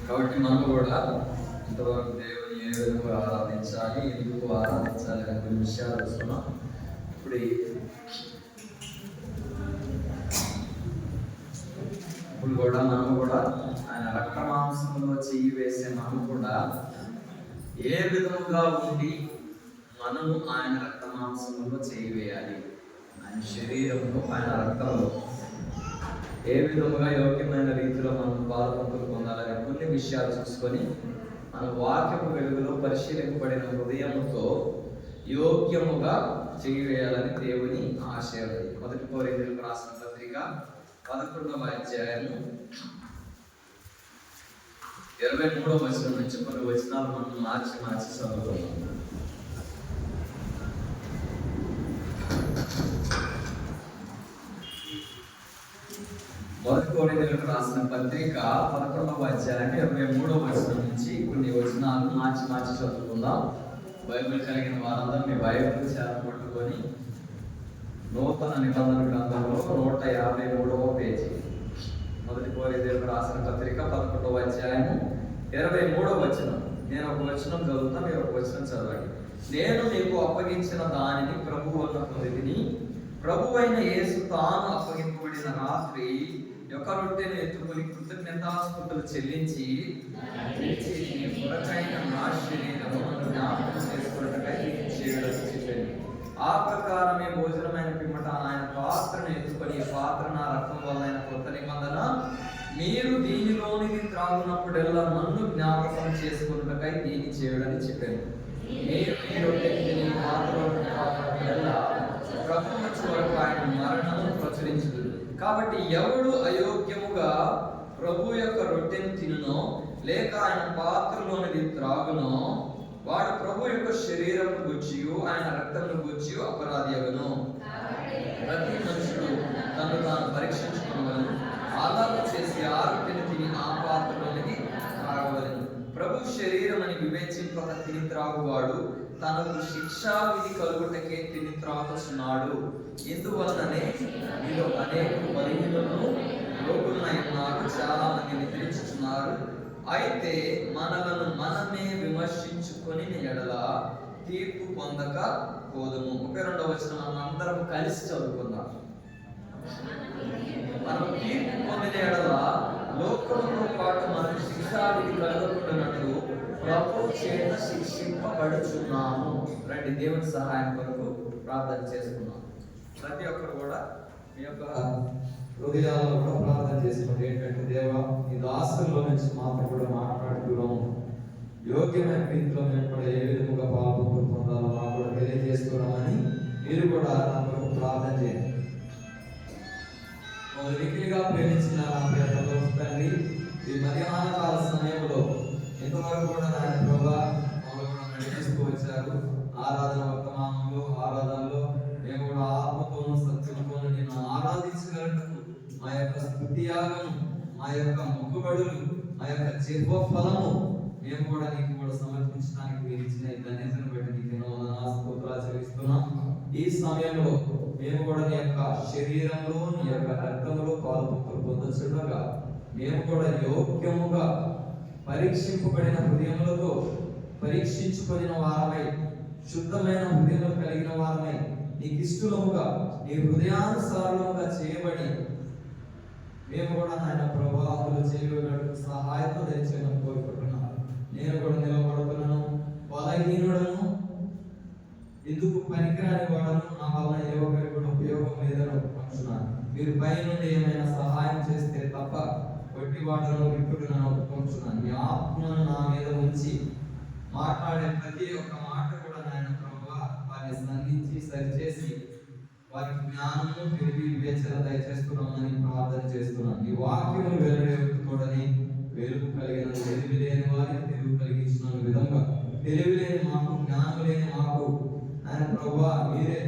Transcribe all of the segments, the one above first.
కాబట్టి మనం కూడా ఇంతవరకు దేవుని ఏ విధంగా ఆరాధించాలి, ఎందుకు ఆరాధించాలి అనే కొన్ని విషయాలు చూస్తున్నాం. ఇప్పుడు కూడా మనం కూడా ఆయన రక్త మాంసంలో చెయ్యి వేసే మనం కూడా ఏ విధముగా ఉండి మనము ఆయన రక్త మాంసంలో చేయి వేయాలి, ఆయన శరీరంలో ఆయన రక్తంలో ఏ విధముగా యోగ్యమైన రీతిలో మనం పాల్పంపులు పొందాలనే కొన్ని విషయాలు చూసుకొని మన వాక్యపు వెలుగులో పరిశీలింపబడిన హృదయముతో యోగ్యముగా చేయి వేయాలని దేవుని ఆశయం. 1 కొరింథీయులకు రాసిన పత్రిక 11వ అధ్యాయము 23వ వచనం నుంచి కొన్ని వచనాలు మనం మార్చి చదువుతున్నాం. 1 కొరింథీయులకు రాసిన పత్రిక 11వ అధ్యాయం 23వ వచనం నుంచి కొన్ని వచనాలు మార్చి చదువుకుందాం. బైబిల్ కలిగిన వారందరూ మీ బైబిల్ చేరపట్టుకొని నూతన నిబంధన గ్రంథంలో 153వ పేజీ 1 కొరింథీయులకు రాసిన పత్రిక 11వ అధ్యాయం 23వ వచనం. నేను ఒక వచనం చదువుతా, మీరు ఒక వచనం చదవండి. నేను మీకు అప్పగించిన దానిని ప్రభువు వల్ల పొందితిని. ప్రభువైన యేసు తాను అప్పగింపబడిన రాత్రి యొక్క రొట్టెను ఎత్తుకొని కృతజ్ఞతాస్తుతులు చెల్లించి కొరకైన నా శరీరము జ్ఞాపకం చేసుకున్నట్టుగా చేయడం చెప్పండి. ఆ ప్రకారమే భోజనమైన పిమ్మట ఆయన పాత్రను ఎత్తుకొని, పాత్ర నా రక్తం వల్ల కొత్త నిబంధన, మీరు దీనిలోనికి త్రాగునప్పుడెల్లా నన్ను జ్ఞాపకం చేసుకున్నట్టుగా దీన్ని చేయడని చెప్పాను. మీరు ఈ రొట్టెని పాత్రలో ప్రభువు వచ్చే వరకు ఆయన మరణము ప్రచురించుదు. కాబట్టి ఎవడు అయోగ్యముగా ప్రభు యొక్క రొట్టెను తినునో లేక ఆయన పాత్రలోనిది త్రాగునో వాడు ప్రభు యొక్క శరీరం గుచ్చియు ఆయన రక్తమును గుచ్చియు అపరాధి అగును. ప్రతి మనుషుడు తను తాను పరీక్షించుకోవలను, ఆదాలు చేసి ఆ రొట్టెను తిని ఆ పాత్రలోనికి త్రాగవలను. ప్రభు శరీరం అని వివేచింపక తిని త్రాగువాడు తనకు శిక్షా విధి కలుగుటకే తిని త్రాగుచున్నాడు. ఇందువలననే మీలో అనేక బలహీనులను రోగులై ఉన్నారు, చాలా మంది నిద్రించుచున్నారు. అయితే మనలను మనమే విమర్శించుకొని ఎడల తీర్పు పొందక పోదుము. 32వ వచనం మనం అందరం కలిసి చదువుకుందాం. మనం తీర్పు పొందిన ఎడల లోకముతో పాటు మనం శిక్షా విధి కలుగుతున్నట్లు ప్రభు చేత శిక్షింపబడుచున్నాము. రండి, దేవుని సహాయం కొరకు ప్రార్థన చేసుకున్నాం. ప్రతి ఒక్కరు కూడా మీ యొక్క హృదయాల్లో కూడా ప్రార్థన చేసుకోండి. ఏంటంటే, దేవా ఈ దాసుల్లో నుంచి మాతో కూడా మాట్లాడుతున్నాము, యోగ్యమైన రీతిలో మేము కూడా ఏ విధముగా పాపం పొందాలో మాకు కూడా తెలియజేస్తున్నామని మీరు కూడా నా కొరకు ప్రార్థన చేయండి. మిగిలిగా ప్రేమించిన నా ప్రియ తండ్రి, ఈ మధ్యాహ్న కాల సమయంలో ఇంతవరకు కూడా ఆయన ప్రభా మమ్మల్ని కూడా నడిపిస్తూ వచ్చారు. ఆరాధన వర్తమానంలో ఆరాధనలో మేము కూడా ఆత్మతోనూ సత్యంతోనూ నేను ఆరాధించగలను. మా యొక్క స్తుతియాగం, మా యొక్క మొక్కుబడులు, మా యొక్క జీవ ఫలము మేము కూడా నీకు కూడా సమర్పించడానికి మీరు ఇచ్చిన ధన్యతను బట్టి నీకు స్తోత్రాలు చెల్లిస్తున్నాం. ఈ సమయంలో మేము కూడా నీ యొక్క శరీరంలో నీ యొక్క రక్తంలో పాల్పొందులు పొందచుండగా మేము కూడా యోగ్యముగా పరీక్షింపబడిన హృదయములతో పరీక్షించుకొనిన వారమై, శుద్ధమైన హృదయములు కలిగిన వారమై, నీకు ఇష్టముగా నీ హృదయానుసారముగా చేయబడి మేము కూడా ఆయన ప్రభావాలు చేయగలకు సహాయంతో తెచ్చేయమని కోరుకుంటున్నాను. నేను కూడా నిలబడుతున్నాను, బలహీనుడను, ఎందుకు పనికిరాని వాడను, నా వలన ఏ ఒక్కరికి కూడా ఉపయోగం లేదని ఒప్పుకుంటున్నాను. మీరు పై నుండి ఏమైనా సహాయం చేస్తే తప్ప వట్టి వాడను ఇప్పుడు నేను ఒప్పుకుంటున్నాను. మీ ఆత్మను నా మీద ఉంచి మాట్లాడే ప్రతి ఒక్క మాట కూడా నాయన ప్రభువా వారిని సంధించి సరిచేసి వారికి జ్ఞానము తెలివి వివేచన దయచేస్తున్నామని ప్రార్థన చేస్తున్నాను. ఈ వాక్యములు వెల్లడేని వెలుగు కలిగిన తెలివి లేని వారికి తెలివి కలిగించిన విధంగా తెలివి లేని మాకు, జ్ఞానం లేని మాకు ఆయన ప్రభువా మీరే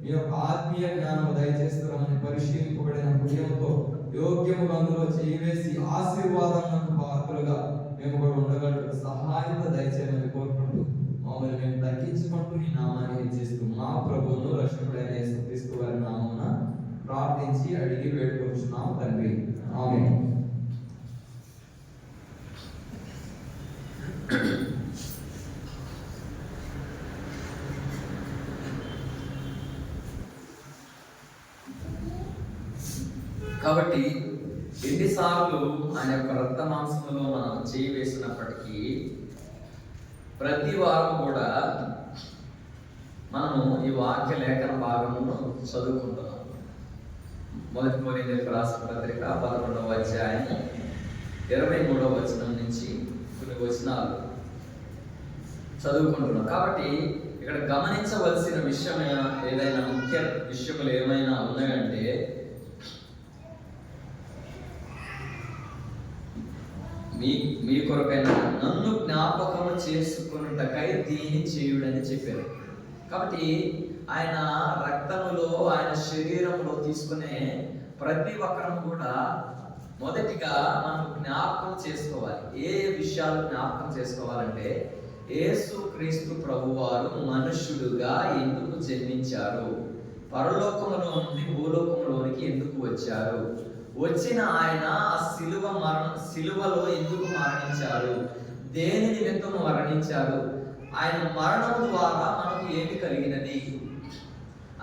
మీ యొక్క ఆత్మీయ జ్ఞానము దయచేస్తున్నామని పరిశీలింపబడిన హృదయంతో యోగ్యముగా అందులో చేయవేసి ఆశీర్వాదాలకు పాత్రలుగా మేము కూడా ఉండగలరు సహాయంతో దయచేయమని కోరుకుంటూ మమ్మల్ని మేము తగ్గించుకుంటూ నీ నామాన్ని హెచ్చిస్తూ మా ప్రభువును రక్షకుడైన యేసుక్రీస్తు వారి నామమున ప్రార్థించి అడిగి వేడుకొచ్చున్నాం తండ్రి. ఆమేన్. కాబట్టి ఎన్నిసార్లు ఆయన యొక్క రక్త మాంసంలో మనం చేయి వేసినప్పటికీ ప్రతి వారం కూడా మనము ఈ వాక్య లేఖన భాగమును చదువుకుంటున్నాం. మొదటి కొరింథీయులకు రాసిన పత్రిక 11వ అధ్యాయము 23వ వచనం నుంచి కొన్ని వచనాలు చదువుకుంటున్నాం. కాబట్టి ఇక్కడ గమనించవలసిన విషయం ఏదైనా ముఖ్య విషయములు ఏమైనా ఉన్నాయంటే, మీ కొరకైనా నన్ను జ్ఞాపకము చేసుకున్నటకై దీన్ని చేయుడని చెప్పారు. కాబట్టి ఆయన రక్తములో, ఆయన శరీరంలో తీసుకునే ప్రతి ఒక్కరం కూడా మొదటిగా మనం జ్ఞాపకం చేసుకోవాలి. ఏ విషయాలు జ్ఞాపకం చేసుకోవాలంటే, యేసు క్రీస్తు ప్రభువారు మనుష్యుడుగా ఎందుకు జన్మించారు, పరలోకములో నుండి భూలోకంలోనికి ఎందుకు వచ్చారు, వచ్చిన ఆయన ఆ సిలువలో ఎందుకు మరణించారు, దేని నిమిత్తం మరణించారు, ఆయన మరణం ద్వారా మనకు ఏమి కలిగినది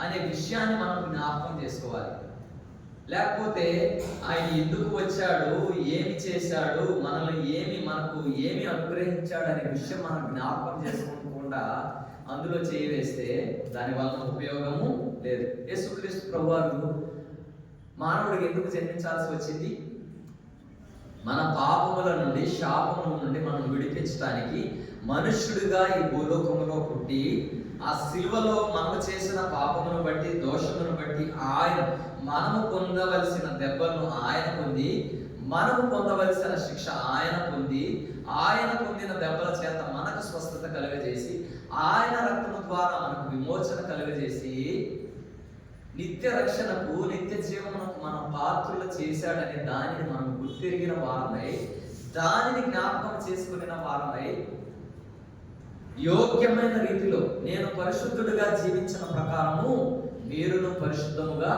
అనే విషయాన్ని మనం జ్ఞాపకం చేసుకోవాలి. లేకపోతే ఆయన ఎందుకు వచ్చాడు, ఏమి చేశాడు, మనకు ఏమి అనుగ్రహించాడు అనే విషయం మనం జ్ఞాపకం చేసుకోకుండా అందులో చేయి వేస్తే దాని వలన ఉపయోగము లేదు. యేసుక్రీస్తు ప్రభువారు మానవుడికి ఎందుకు జన్మించాల్సి వచ్చింది? మన పాపముల నుండి, శాపముల నుండి మనం విడిపించడానికి మనుష్యుడిగా ఈ భూలోకములో పుట్టి, ఆ సిలువలో మనము చేసిన పాపమును బట్టి, దోషమును బట్టి మనము పొందవలసిన దెబ్బలను ఆయన పొంది, మనము పొందవలసిన శిక్ష ఆయన పొంది, ఆయన పొందిన దెబ్బల చేత మనకు స్వస్థత కలుగజేసి, ఆయన రక్తము ద్వారా మనకు విమోచన కలుగజేసి, నిత్య రక్షణకు, నిత్య జీవనకు మనం పాత్రులు చేశాడనే దానిని మనం గుర్తిరిగిన వారమై, దానిని జ్ఞాపకం చేసుకున్న వారమై, యోగ్యమైన రీతిలో నేను పరిశుద్ధుడిగా జీవించిన ప్రకారము మీరును పరిశుద్ధముగా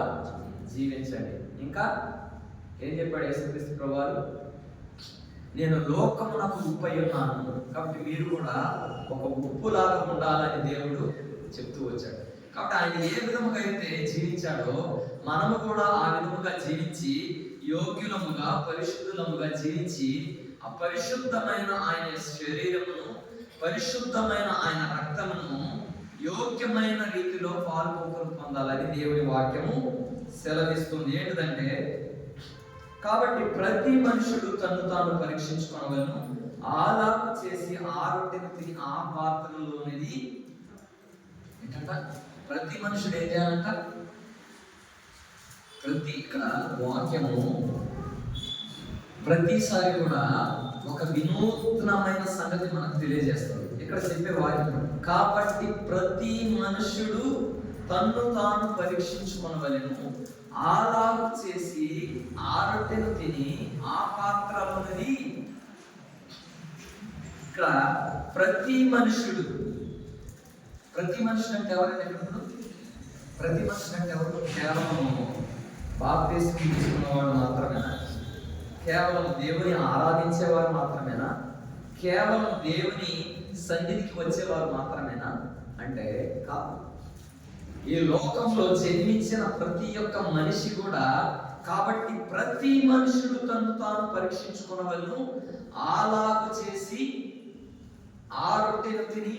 జీవించండి. ఇంకా ఏం చెప్పాడు యేసుక్రీస్తు ప్రభువారు? నేను లోకమునకు ఉప్పై ఉన్నాను, కాబట్టి మీరు కూడా ఒక ఉప్పులాగా ఉండాలని దేవుడు చెప్తూ వచ్చాడు. కాబట్టి ఆయన ఏ విధముగా అయితే జీవించాడో మనము కూడా ఆ విధముగా జీవించి, యోగ్యులముగా, పరిశుద్ధులముగా జీవించి, అపరిశుద్ధమైన ఆయన శరీరమును, పరిశుద్ధమైన ఆయన రక్తమును యోగ్యమైన రీతిలో పాల్గొని పొందాలని దేవుని వాక్యము సెలవిస్తుంది. ఏంటిదంటే, కాబట్టి ప్రతి మనుషుడు తను తాను పరీక్షించుకోవలను, ఆలాపు చేసి ఆ రొట్టెను తిని ఆ పాత్రలోనిది ఏంటంట, ప్రతి మనుషుడు ఏం చేయాలంట? ఇక్కడ వాక్యము ప్రతిసారి కూడా ఒక వినూత్నమైన సంగతి మనకు తెలియజేస్తుంది. ఇక్కడ చెప్పే వాక్యం, కాబట్టి ప్రతి మనుష్యుడు తన్ను తాను పరీక్షించుకొనవలెను, ఆలాగు చేసి ఆ రొట్టెను తిని ఆ పాత్రలోనిది. ఇక్కడ ప్రతి మనుష్యుడు అంటే ఎవరైనా ఎక్కడ? ప్రతి మనుషుడు అంటే ఎవరు? కేవలం బాప్తిస్మం తీసుకున్నవాడు మాత్రమేనా? కేవలం దేవుని ఆరాధించేవారు మాత్రమేనా? కేవలం దేవుని సన్నిధికి వచ్చేవారు మాత్రమేనా అంటే కాదు. ఈ లోకంలో జన్మించిన ప్రతి ఒక్క మనిషి కూడా, కాబట్టి ప్రతి మనుషుడు తను తాను పరీక్షించుకున్నవలను, ఆలాగు చేసి ఆ రొట్టెను తిని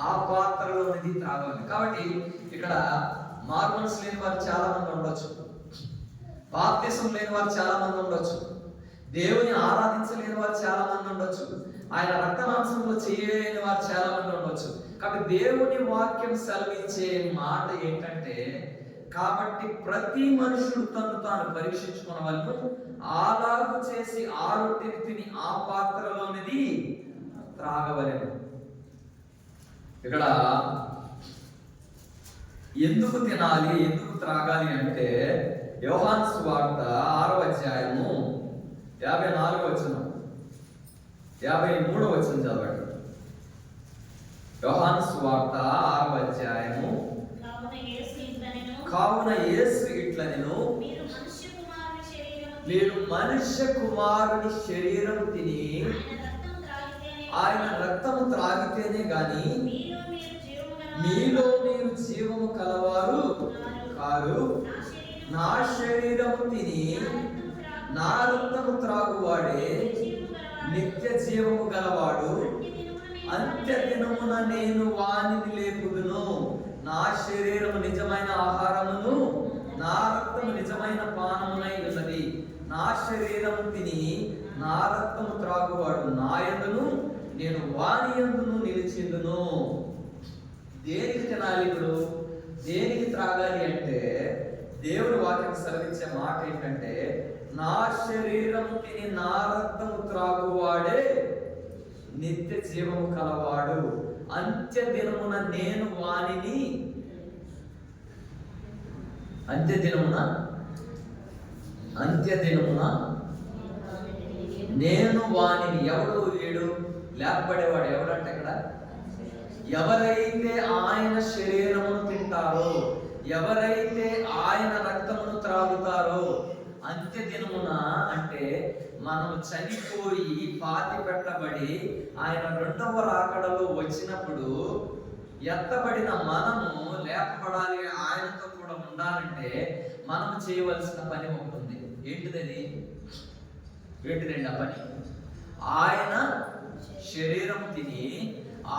ఆ పాత్రలోనిది త్రాగాలి. కాబట్టి ఇక్కడ మార్మన్స్ లేని వారు చాలా మంది ఉండొచ్చు, బాప్తిసం లేని వారు చాలా మంది ఉండొచ్చు, దేవుని ఆరాధించలేని వారు చాలా మంది ఉండొచ్చు, ఆయన రక్తమాంసంలో చేయలేని వారు చాలా మంది ఉండొచ్చు. కాబట్టి దేవుని వాక్యం సెలవించే మాట ఏంటంటే, కాబట్టి ప్రతి మనుషుడు తను తాను పరీక్షించుకున్నవాళ్ళు, ఆలాగు చేసి ఆ రొట్టెని తిని ఆ పాత్రలోనిది త్రాగవలెను. ఇక్కడ ఎందుకు తినాలి, ఎందుకు త్రాగాలి అంటే, యోహాను సువార్త 6వ అధ్యాయము 54వ వచనం, 53వ వచనం చదవండి. యోహాను సువార్త 6వ అధ్యాయము, కావున యేసు ఇట్లనెను, మీరు మనుష్య కుమారుని శరీరం తిని ఆయన రక్తము త్రాగితేనే గాని మీలో మీరు జీవము కలవారు కారు, నా శరీరము తిని నా రక్తము త్రాగువాడే నిత్య జీవము గలవాడు, అంత్య దినమున నేను వానిని లేపుదును. నా శరీరము నిజమైన ఆహారమును, నా రక్తము నిజమైన పానమునై ఉన్నది. నా శరీరము తిని నా రక్తము త్రాగువాడు నా యందును, నేను వాని యందును నిలిచిందును. దేనికి తినాలి ఇప్పుడు, దేనికి త్రాగాలి అంటే దేవుని వాక్యం సెలవిచ్చే మాట ఏంటంటే, నా శరీరము తిని నా రక్తము త్రాగువాడే నిత్య జీవము కలవాడు, అంత్య దినమున నేను వానిని అంత్య దినమున నేను వానిని. ఎవడు వీడు? లేపబడేవాడు ఎవడంటే ఇక్కడ ఎవరైతే ఆయన శరీరమును తింటారో, ఎవరైతే ఆయన రక్తమును త్రాగుతారో, అంత్య దినమున అంటే మనం చనిపోయి పాతి పెట్టబడి ఆయన రెండవ రాకడలో వచ్చినప్పుడు ఎత్తబడిన మనము లేపబడాలి, ఆయనతో కూడా ఉండాలంటే మనం చేయవలసిన పని ఉంటుంది. ఏంటిదండి ఆ పని? ఆయన శరీరం తిని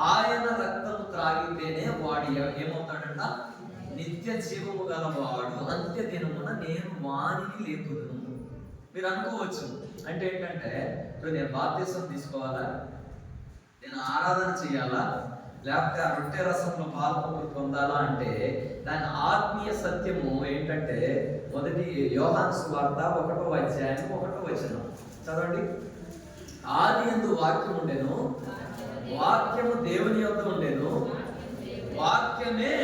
ఆయన రక్తము త్రాగితేనే వాడు ఏమవుతాడంట? నిత్య జీవము గలవాడు, అంత్య దినమున నేను వానిని లేపుదును. మీరు అనుకోవచ్చు, అంటే ఏంటంటే ఇప్పుడు నేను బాప్తిసం తీసుకోవాలా, నేను ఆరాధన చేయాలా, లేకపోతే ఆ రొట్టె రసంలో పాల్పొంగు పొందాలా అంటే దాని ఆత్మీయ సత్యము ఏంటంటే, మొదటి యోహాను సువార్త 1వ అధ్యాయం 1వ వచనం చదవండి. ఆది యందు వాక్యం ఉండెను, వాక్యము దేవుని యొద్ద ఉండెను, వాక్యమే.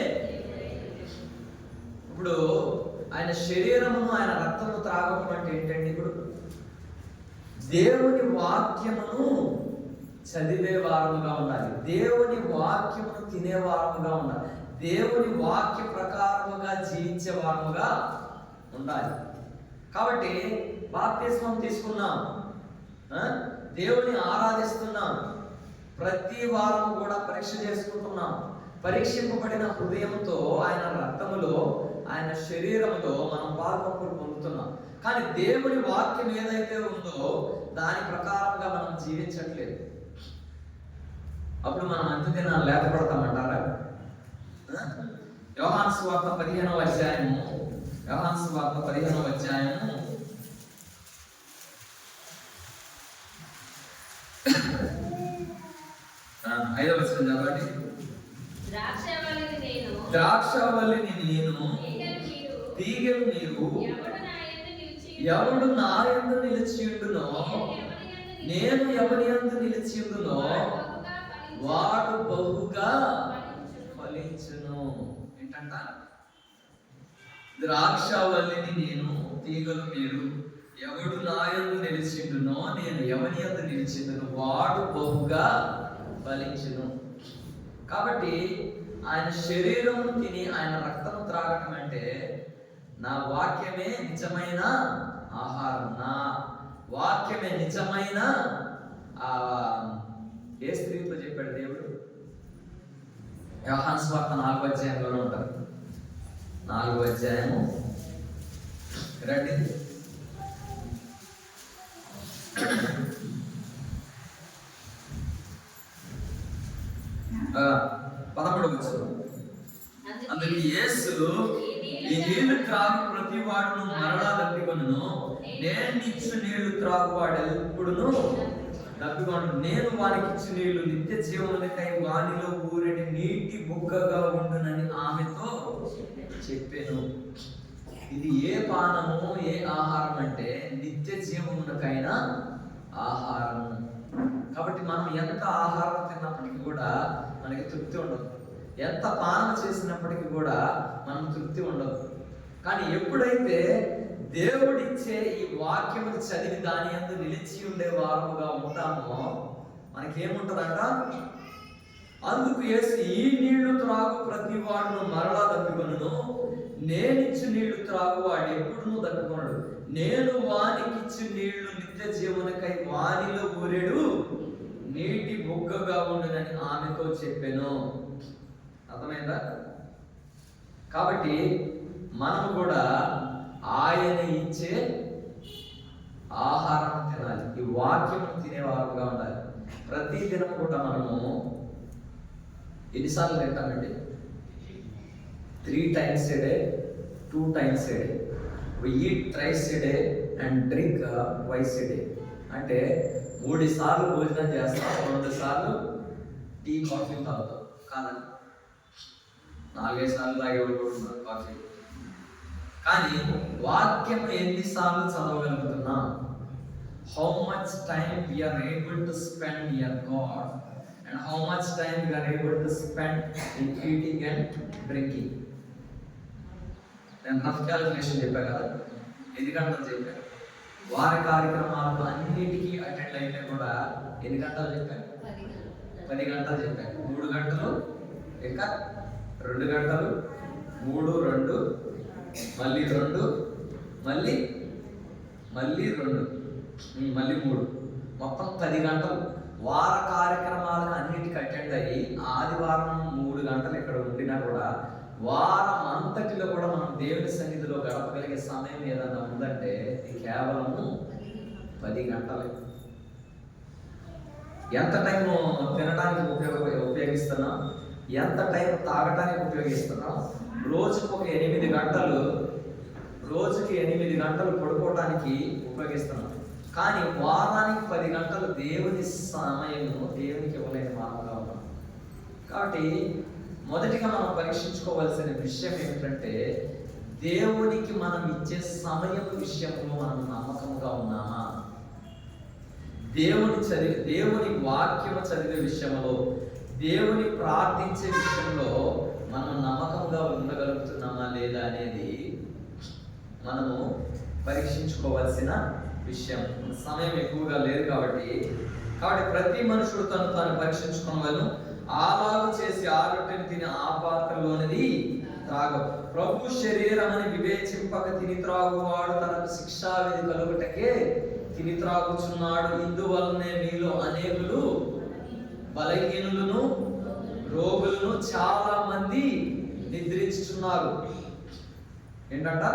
ఇప్పుడు ఆయన శరీరమును ఆయన రక్తము త్రాగడం అంటే ఏంటండి? ఇప్పుడు దేవుని వాక్యమును చదివే వారముగా ఉండాలి, దేవుని వాక్యమును తినే వారముగా ఉండాలి, దేవుని వాక్య ప్రకారముగా జీవించే వారముగా ఉండాలి. కాబట్టి బాప్తిస్మం తీసుకున్నాం, దేవుని ఆరాధిస్తున్నాం, ప్రతి వారము కూడా పరీక్ష చేసుకుంటున్నాం. పరీక్షింపబడిన హృదయంతో ఆయన రక్తములో ఆయన శరీరములో మనం పాల్పంపులు పొందుతున్నాం. కానీ దేవుని వాక్యం ఏదైతే ఉందో దాని ప్రకారంగా మనం జీవించట్లేదు. అప్పుడు మనం అంత్యదినాలు లేపబడతామంటారా? యోహాను సువార్త 15వ అధ్యాయము 5వ వచనం చదవండి. ద్రాక్షవల్లిని నేను, తీగలు మీరు. ఎవడు నా యందు నిలిచియుండునో, నేను ఎవరి యందు నిలిచియుండునో వాడు బహుగా ఫలించును. ఏంటంట? ద్రాక్షవల్లిని నేను, తీగలు మీరు. ఎవడు నా యందు నిలిచిండునో, నేను ఎవరి యందు నిలిచిండునో వాడు బహుగా ఫలించును. కాబట్టి ఆయన శరీరం తిని ఆయన రక్తం త్రాగటం అంటే నా వాక్యమే నిజమైన ఆహారం, నా వాక్యమే నిజమైన ఏ స్త్రీతో చెప్పాడు దేవుడు? యోహాను సువార్త 4వ అధ్యాయంలోనే ఉంటారు. 4వ అధ్యాయము రండి. 11వ వచనం. అందుకు యేసు, ఈ నీళ్లు త్రాగు ప్రతి వాడును మరలా దప్పికొనును, నేను ఇచ్చు నీళ్లు త్రాగువాడు ఎప్పుడును దప్పికొను. నేను వారికి ఇచ్చు నీళ్లు నిత్య జీవమునకై వానిలో ఊరడి నీటి బుగ్గగా ఉండునని ఆమెతో చెప్పాను. ఇది ఏ పానము, ఏ ఆహారం అంటే నిత్య జీవమునకైనా ఆహారం. కాబట్టి మనం ఎంత ఆహారం తిన్నప్పటికీ కూడా మనకి తృప్తి ఉండదు, ఎంత పానం చేసినప్పటికీ కూడా మనం తృప్తి ఉండదు. కానీ ఎప్పుడైతే దేవుడిచ్చే ఈ వాక్యమును చదివి దాని యందు నిలిచి ఉండే వారముగా ఉంటామో మనకేముంటదంట? అందుకు యేసు, ఈ నీళ్లు త్రాగు ప్రతి వాడును మరలా దప్పికొనును, నేనిచ్చు నీళ్లు త్రాగు వాడు ఎప్పుడునూ దప్పికొనడు, నేను వానికిచ్చు నీళ్లు నిత్య జీవనకై వానిలో ఊరెడు నీటి బుగ్గగా ఉండునని ఆమెతో చెప్పాను. అర్థమైందా? కాబట్టి మనం కూడా ఆయన ఇచ్చే ఆహారం తినాలి. ఈ వాక్యం తినేవారుగా ఉండాలి. ప్రతి దినం కూడా మనము ఎన్నిసార్లు తింటామండి? 3 times a day, 2 times a day. We eat thrice a day and drink twice a day. అంటే 3 సార్లు భోజనం చేస్తాం, 2 సార్లు టీ కాఫీ తాగుతాం. కాదండి, 4 సార్లు తాగేవాళ్ళు కూడా ఉన్నారు కాఫీ. కానీ వాక్యం ఎన్నిసార్లు చదవగలుగుతున్నాం? How much time we are able to spend near God and how much time we are able to spend in eating and drinking. నేను రఫ్ క్యాలిక్యులేషన్ చెప్పాను కదా, ఎన్ని గంటలు చెప్పాను? వారి కార్యక్రమాలు అన్నిటికీ అటెండ్ అయితే కూడా ఎన్ని గంటలు చెప్పాను? 10 గంటలు చెప్పాను. 3 గంటలు, ఇంకా 2 గంటలు, 3, 2, మళ్ళీ 2, మళ్ళీ 2, మళ్ళీ 3, మొత్తం 10 గంటలు వార కార్యక్రమాలకు అన్నిటికీ అటెండ్ అయ్యి ఆదివారం 3 గంటలు ఇక్కడ ఉండినా కూడా వారం అంతటిలో కూడా మనం దేవుని సన్నిధిలో గడపగలిగే సమయం ఏదన్నా ఉందంటే కేవలము 10 గంటలే. ఎంత టైం తినడానికి ఉపయోగిస్తున్నాం, ఎంత టైం తాగడానికి ఉపయోగిస్తున్నాం? రోజుకు ఒక 8 గంటలు, రోజుకి 8 గంటలు పడుకోవడానికి ఉపయోగిస్తున్నాం. కానీ వారానికి 10 గంటలు దేవుని సమయము దేవునికి ఇవ్వలేని వారంగా ఉన్నాం. కాబట్టి మొదటిగా మనం పరీక్షించుకోవాల్సిన విషయం ఏమిటంటే దేవునికి మనం ఇచ్చే సమయం విషయంలో మనం నమ్మకంగా ఉన్నామా? దేవుని వాక్యము చదివే విషయంలో, దేవుని ప్రార్థించే విషయంలో మనం నమ్మకంగా ఉండగలుగుతున్నామా లేదా అనేది మనము పరీక్షించుకోవాల్సిన విషయం. సమయం ఎక్కువగా లేదు కాబట్టి ప్రతి మనుషుడు తాను పరీక్షించుకోవాలి. అలాగు చేసి ఆ రొట్టెని తిని ఆ పాత్రలోనిది త్రాగ ప్రభు శరీరం అని వివేచింపక తిని త్రాగువాడు తనకు శిక్షావిధి కలుగుటకే తిని త్రాగుచున్నాడు. ఇందువల్లనే మీలో అనేకులు బలహీనులను, రోగులను చాలా మంది నిద్రించుచున్నారు. ఏంటంట?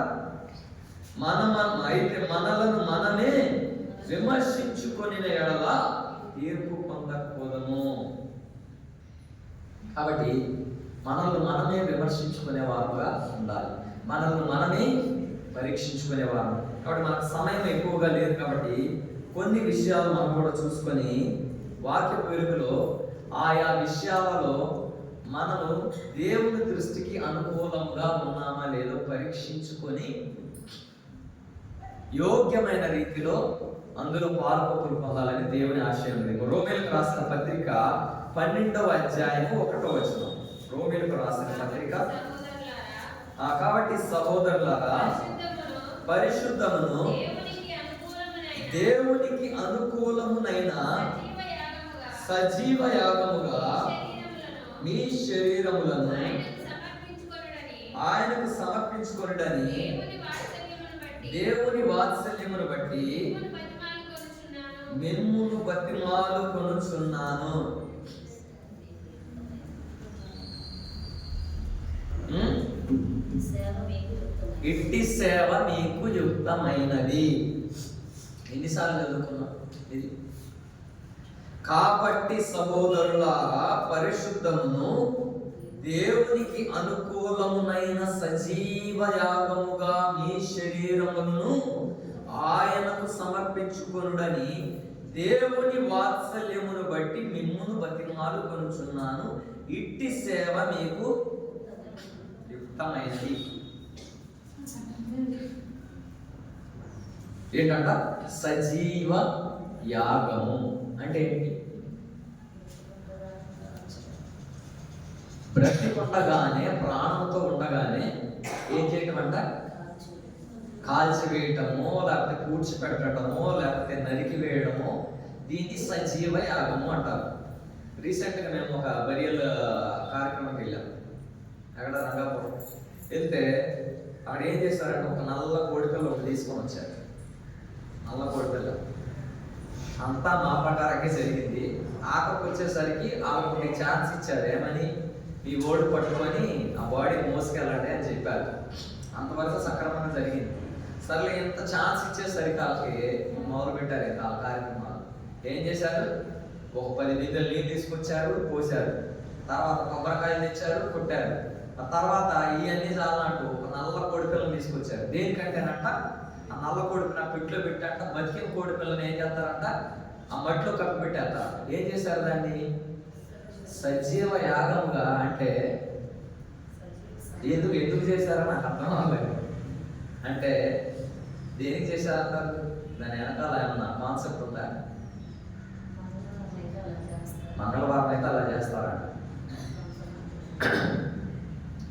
అయితే మనలను మనమే విమర్శించుకొని ఎడల తీర్పు పొందకపోదము. కాబట్టి మనల్ని మనమే విమర్శించుకునేవారుగా ఉండాలి, మనల్ని మనమే పరీక్షించుకునేవారు. కాబట్టి మనకు సమయం ఎక్కువగా లేదు కాబట్టి కొన్ని విషయాలు మనం కూడా చూసుకొని వాక్య వెలుగులో ఆయా విషయాలలో మనము దేవుని దృష్టికి అనుకూలంగా ఉన్నామా లేదో పరీక్షించుకొని యోగ్యమైన రీతిలో అందులో పాల్పొందులు పొందాలని దేవుని ఆశయం ఉంది. రోమీలకు రాసిన పత్రిక 12వ అధ్యాయము 1వ వచనం. రోమీలకు రాసిన పత్రిక. కాబట్టి సహోదరులారా, పరిశుద్ధమును దేవునికి అనుకూలమునైన సజీవ యాగముగా మీ శరీరములను ఆయనకు సమర్పించుకొనుడని దేవుని వాత్సల్యమును బట్టి మిమ్మును బతిమాలుకొనుచున్నాను. ఇట్టి సేవ మీకు యుక్తమైనది. ఎన్నిసార్లు చదువుకున్నాం ఇది? కాబట్టి సహోదరులారా, పరిశుద్ధమును దేవునికి అనుకూలమునైన సజీవ యాగముగా మీ శరీరమును ఆయనకు సమర్పించుకొనుడని దేవుని వాత్సల్యమును బట్టి మిమ్మును బతిమాలుకొనుచున్నాను. ఇట్టి సేవ మీకు యుక్తమైనది. ఏంటంట? సజీవ యాగము అంటే ఏంటి? బ్రతికుండగానే, ప్రాణంతో ఉండగానే ఏం చేయటం అంట? కాల్చివేయటము, లేకపోతే పూడ్చిపెట్టడము, లేకపోతే నరికి వేయడము, దీన్ని సజీవ యాగము అంటారు. రీసెంట్గా మేము ఒక బరియల్ కార్యక్రమంకి వెళ్ళాం. అక్కడ రంగాపురం వెళ్తే అక్కడ ఏం చేస్తారంటే ఒక నల్ల కోడిపిల్ల ఒకటి తీసుకొని వచ్చారు. నల్ల కోడిపిల్ల అంతా మా ప్రకారంగా జరిగింది. ఆకకు వచ్చేసరికి ఆమెకు ఛాన్స్ ఇచ్చారు. ఏమని? ఈ ఓడి పట్టుకొని ఆ బాడీ మోసుకెళ్ళండి అని చెప్పారు. అంతవరకు సక్రమంగా జరిగింది. సర్లే ఎంత ఛాన్స్ ఇచ్చేసరికి వాళ్ళకి మొదలు పెట్టారు ఇంకా ఆ కార్యక్రమాలు. ఏం చేశారు? ఒక 10 లీటర్లు నీళ్ళు తీసుకొచ్చారు, పోశారు. తర్వాత కొబ్బరికాయలు తెచ్చారు, కొట్టారు. ఆ తర్వాత ఇవన్నీ చాలన్నట్టు ఒక నల్ల కోడి పిల్లని తీసుకొచ్చారు. దేనికంటేనంట ఆ నల్ల కోడి పిల్ల పెట్టులో పెట్టాక బతికిన కోడి పిల్లని ఏం చేస్తారంట ఆ మట్టిలో కప్పి పెట్టేస్తారు. ఏం చేశారు దాన్ని? సజీవ యాగముగా. అంటే ఎందుకు చేశారో నాకు అర్థం అవ్వలేదు. అంటే దేనికి చేశారంటారు? దాని వెనకాల ఏమన్నా కాన్సెప్ట్ ఉందా? మంగళవారం అయితే అలా చేస్తారంట.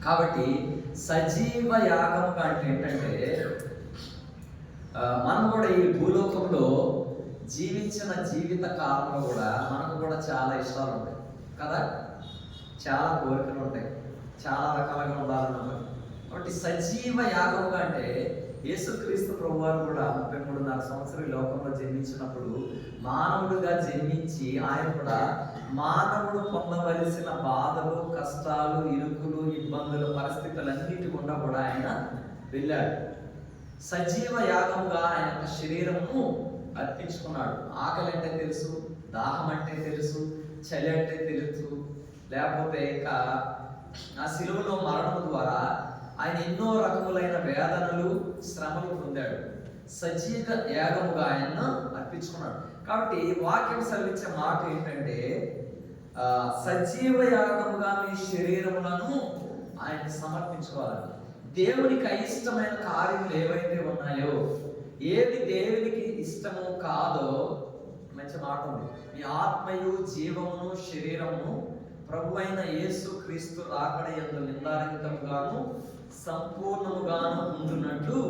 కాబట్టి సజీవ యాగముగా అంటే ఏంటంటే మనం కూడా ఈ భూలోకంలో జీవించిన జీవిత కాలంలో కూడా మనకు కూడా చాలా ఇష్టాలు ఉంటాయి కదా, చాలా కోరికలు ఉంటాయి, చాలా రకాలుగా ఉండాలని ఉంటుంది. కాబట్టి సజీవ యాగముగా అంటే యేసుక్రీస్తు ప్రభువారు కూడా 33.5 సంవత్సరాలు ఈ లోకంలో జన్మించినప్పుడు మానవుడుగా జన్మించి ఆయన కూడా మానవుడు పొందవలసిన బాధలు, కష్టాలు, ఇరుకులు, ఇబ్బందులు, పరిస్థితులన్నిటి గుండా కూడా ఆయన వెళ్ళాడు. సజీవ యాగముగా ఆయన యొక్క శరీరము అర్పించుకున్నాడు. ఆకలి అంటే తెలుసు, దాహం అంటే తెలుసు, చలి అంటే తెలుసు. లేకపోతే ఇక ఆ శిలువలో మరణం ద్వారా ఆయన ఎన్నో రకములైన వేదనలు, శ్రమలు పొందాడు. సజీవ యాగముగా ఆయన అర్పించుకున్నాడు. కాబట్టి వాక్యం సెలవిచ్చే మాట ఏంటంటే సజీవ యాగముగా మీ శరీరములను ఆయనకు సమర్పించుకోవాలి. దేవునికి అయిష్టమైన కార్యములు ఏవైతే ఉన్నాయో, ఏది దేవునికి ఇష్టము కాదో, మంచి మాట ఉంది, మీ ఆత్మయు జీవమును శరీరమును ప్రభు అయిన యేసు క్రీస్తు రాకడ యందు నిందారహితముగాను సంపూర్ణముగాను ఉంటున్నట్లు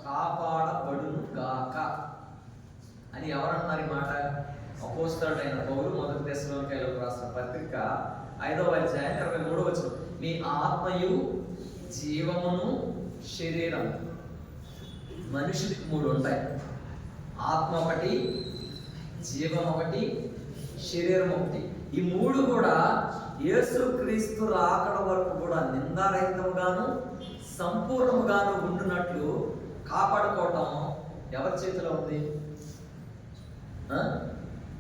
కాపాడబడును గాక అని ఎవరన్నారు ఈ మాట? అపోస్తలుడైన పౌలు 1 తెస్సలోనికైలకు రాసిన పత్రిక 5వ అధ్యాయం 23వ వచనం. మీ ఆత్మయు జీవమును శరీరం. మనుషుడికి 3 ఉంటాయి. ఆత్మ ఒకటి, జీవం ఒకటి, శరీరం ఒకటి. ఈ 3 కూడా యేసుక్రీస్తు రాకడ వరకు కూడా నిందారహితముగాను సంపూర్ణముగాను ఉండునట్లు కాపాడుకోవటం ఎవరి చేతిలో ఉంది?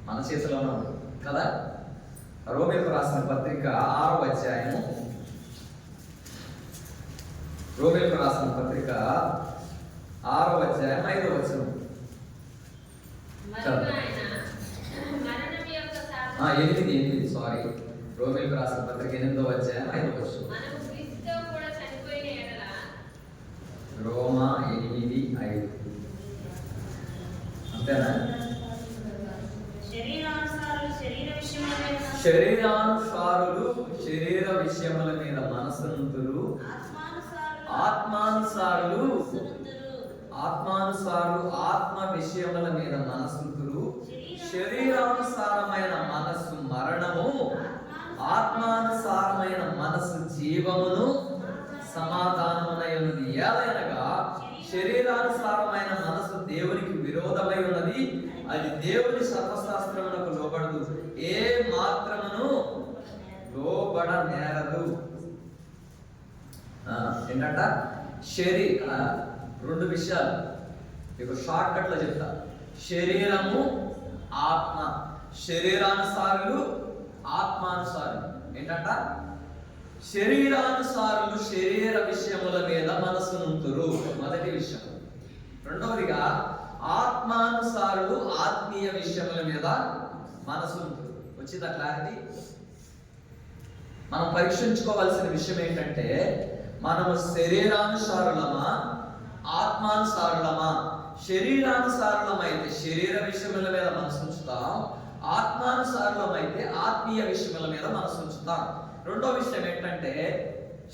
మన చేతిలోనే ఉంది కదా. రోమీయులకు రాసిన పత్రిక 6వ అధ్యాయం, రోమీయులకు రాసిన పత్రిక 6వ అధ్యాయం 5వ వచనం. 8 సారీ, రోమీయులకు రాసిన పత్రిక 8వ అధ్యాయం 5వ వచనం. రోమా 8:5 అంతేనా? శరీరానుసారులు శరీర విషయముల మీద మనసుంతురు, ఆత్మానుసారులు ఆత్మ విషయముల మీద మనసుంతురు. శరీరానుసారమైన మనస్సు మరణము, ఆత్మానుసారమైన మనస్సు జీవమును సమాధానమునై ఉన్నది. ఏలైనగా శరీరానుసారమైన మనసు దేవునికి విరోధమై ఉన్నది, అది దేవుని సర్వశాస్త్రములకు లోబడదు, ఏ మాత్రమును లోబడ నేరదు. ఏంటంట? శరీర 2 విషయాలు ఇప్పుడు షార్ట్ కట్ లో చెప్తా. శరీరము, ఆత్మ. శరీరానుసారులు, ఆత్మానుసారులు. ఏంటంట? శరీరానుసారులు శరీర విషయముల మీద మనసునుంతురు, మొదటి విషయం. రెండవదిగా ఆత్మానుసారులు ఆత్మీయ విషయముల మీద మనసునుంతురు. వచ్చిందా క్లారిటీ? మనం పరీక్షించుకోవాల్సిన విషయం ఏంటంటే మనము శరీరానుసారులమా, ఆత్మానుసారులమా? శరీరానుసారులమైతే శరీర విషయముల మీద మనసు ఉంచుతాం, ఆత్మానుసారులమైతే ఆత్మీయ విషయముల మీద మనసు ఉంచుతాం. రెండో విషయం ఏంటంటే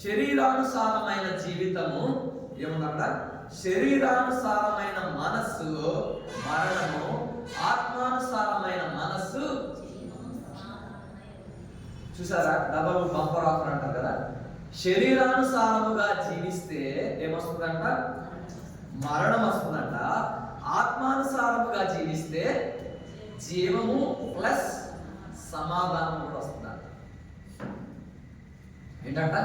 శరీరానుసారమైన జీవితము ఏమన్నా, శరీరానుసారమైన మనస్సు మరణము, ఆత్మానుసారమైన మనస్సు. చూసారా? డబల్ బంపర్ ఆఫర్ అంటారు కదా. శరీరానుసారముగా జీవిస్తే ఏమొస్తుందంట? మరణం వస్తుందంట. ఆత్మానుసారముగా జీవిస్తే జీవము ప్లస్ సమాధానం కూడా వస్తుందంట. ఏంటంట?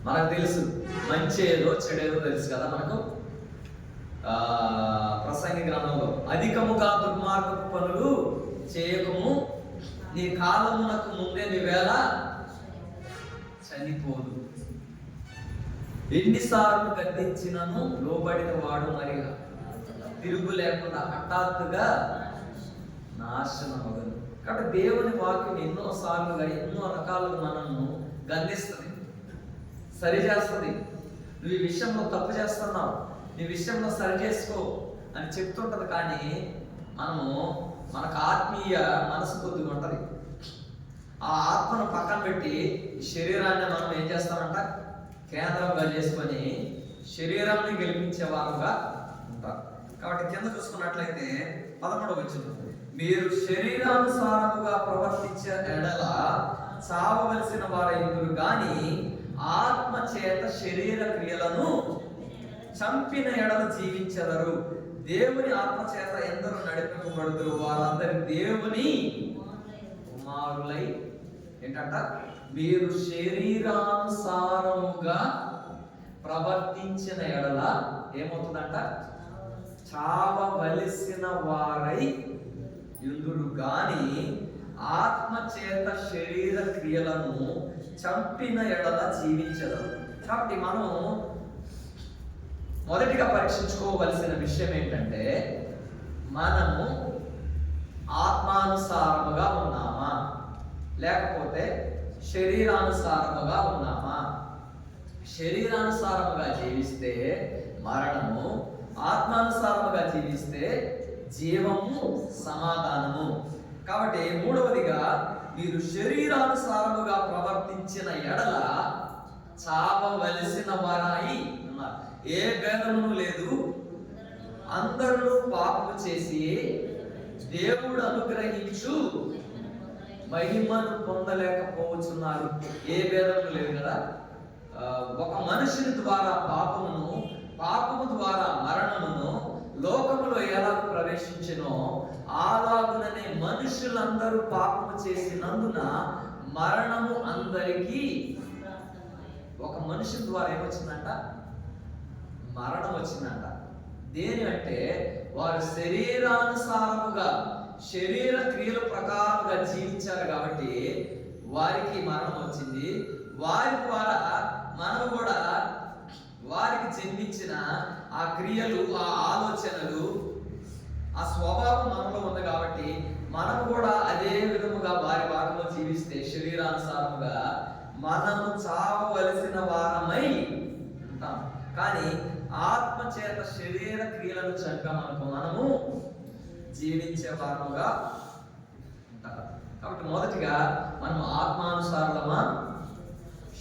మనకు తెలుసు మంచి ఏదో చెడేదో తెలుసు కదా మనకు. ప్రసంగి గ్రంథంలో అధికముగా దుర్మార్గపు పనులు చేయకము, నీ కాలమునకు ముందే నీవేళ చనిపోదు. ఎన్నిసార్లు గద్దించినను లోబడిన వాడు మరి తిరుగు లేకుండా హఠాత్తుగా నాశనమగదు. కాబట్టి దేవుని వాక్యం ఎన్నో సార్లుగా ఎన్నో రకాలుగా మనల్ని గద్దిస్తుంది, సరి చేస్తుంది. నువ్వు ఈ విషయంలో తప్పు చేస్తున్నావు, నీ విషయంలో సరి చేసుకో అని చెప్తుంటది. కానీ మనకు ఆత్మీయ మనసు కొద్దిగా ఉంటది. ఆ ఆత్మను పక్కన పెట్టి శరీరాన్ని మనం ఏం చేస్తామంట కేంద్రంగా చేసుకొని శరీరాన్ని గెలిపించే వారుగా ఉంటారు. కాబట్టి కింద చూసుకున్నట్లయితే 11వ వచనం, మీరు శరీరానుసారముగా ప్రవర్తించే ఎడల చావవలసిన వారైందురు గాని ఆత్మ చేత శరీర క్రియలను చంపిన ఎడల జీవించెదరు. దేవుని ఆత్మ చేత ఎందరూ నడిపింపబడుతురు వారందరి దేవుని కుమారులై. ఏంటంట? మీరు శరీరానుసారముగా ప్రవర్తించిన ఎడల ఏమవుతుందంట? చావవలసిన వారై యుందురు గాని ఆత్మ చేత శరీర క్రియలను చంపిన ఎడల జీవించదు. కాబట్టి మనం మొదటిగా పరీక్షించుకోవలసిన విషయం ఏంటంటే, మనము ఆత్మానుసారముగా ఉన్నామా లేకపోతే శరీరానుసారముగా ఉన్నామా? శరీరానుసారముగా జీవిస్తే మరణము, ఆత్మానుసారముగా జీవిస్తే జీవము, సమాధానము. కాబట్టి మూడవదిగా, మీరు శరీరానుసారముగా ప్రవర్తించిన ఎడల చావవలసిన వారాయి ఉన్నారు. ఏ భేదము లేదు, అందరూ పాపము చేసి దేవుడు అనుగ్రహించు మహిమను పొందలేకపోతున్నారు. ఏ భేదము లేదు కదా. ఒక మనుషుని ద్వారా పాపము ద్వారా మరణమును లోకములో ఎలా ప్రవేశించినో అలాగుననే మనుషులందరూ పాపము చేసినందున మరణము అందరికీ. ఒక మనిషి ద్వారా ఏమొచ్చిందంట? మరణం వచ్చిందంట. దేని అంటే వారు శరీరానుసారముగా శరీర క్రియల ప్రకారంగా జీవించారు కాబట్టి వారికి మరణం వచ్చింది. వారి ద్వారా మనం కూడా వారికి జన్మించిన ఆ క్రియలు, ఆ ఆలోచనలు, ఆ స్వభావం మనలో ఉంది కాబట్టి మనం కూడా అదే విధముగా వారి వారిలో జీవిస్తే శరీరానుసారముగా మనము చావవలసిన వారమై ఉంటాం. కానీ ఆత్మ చేత శరీర క్రియలను చంపామనుకో మనము జీవించే వారముగా ఉంటాం. కాబట్టి మొదటిగా మనం ఆత్మానుసారులమా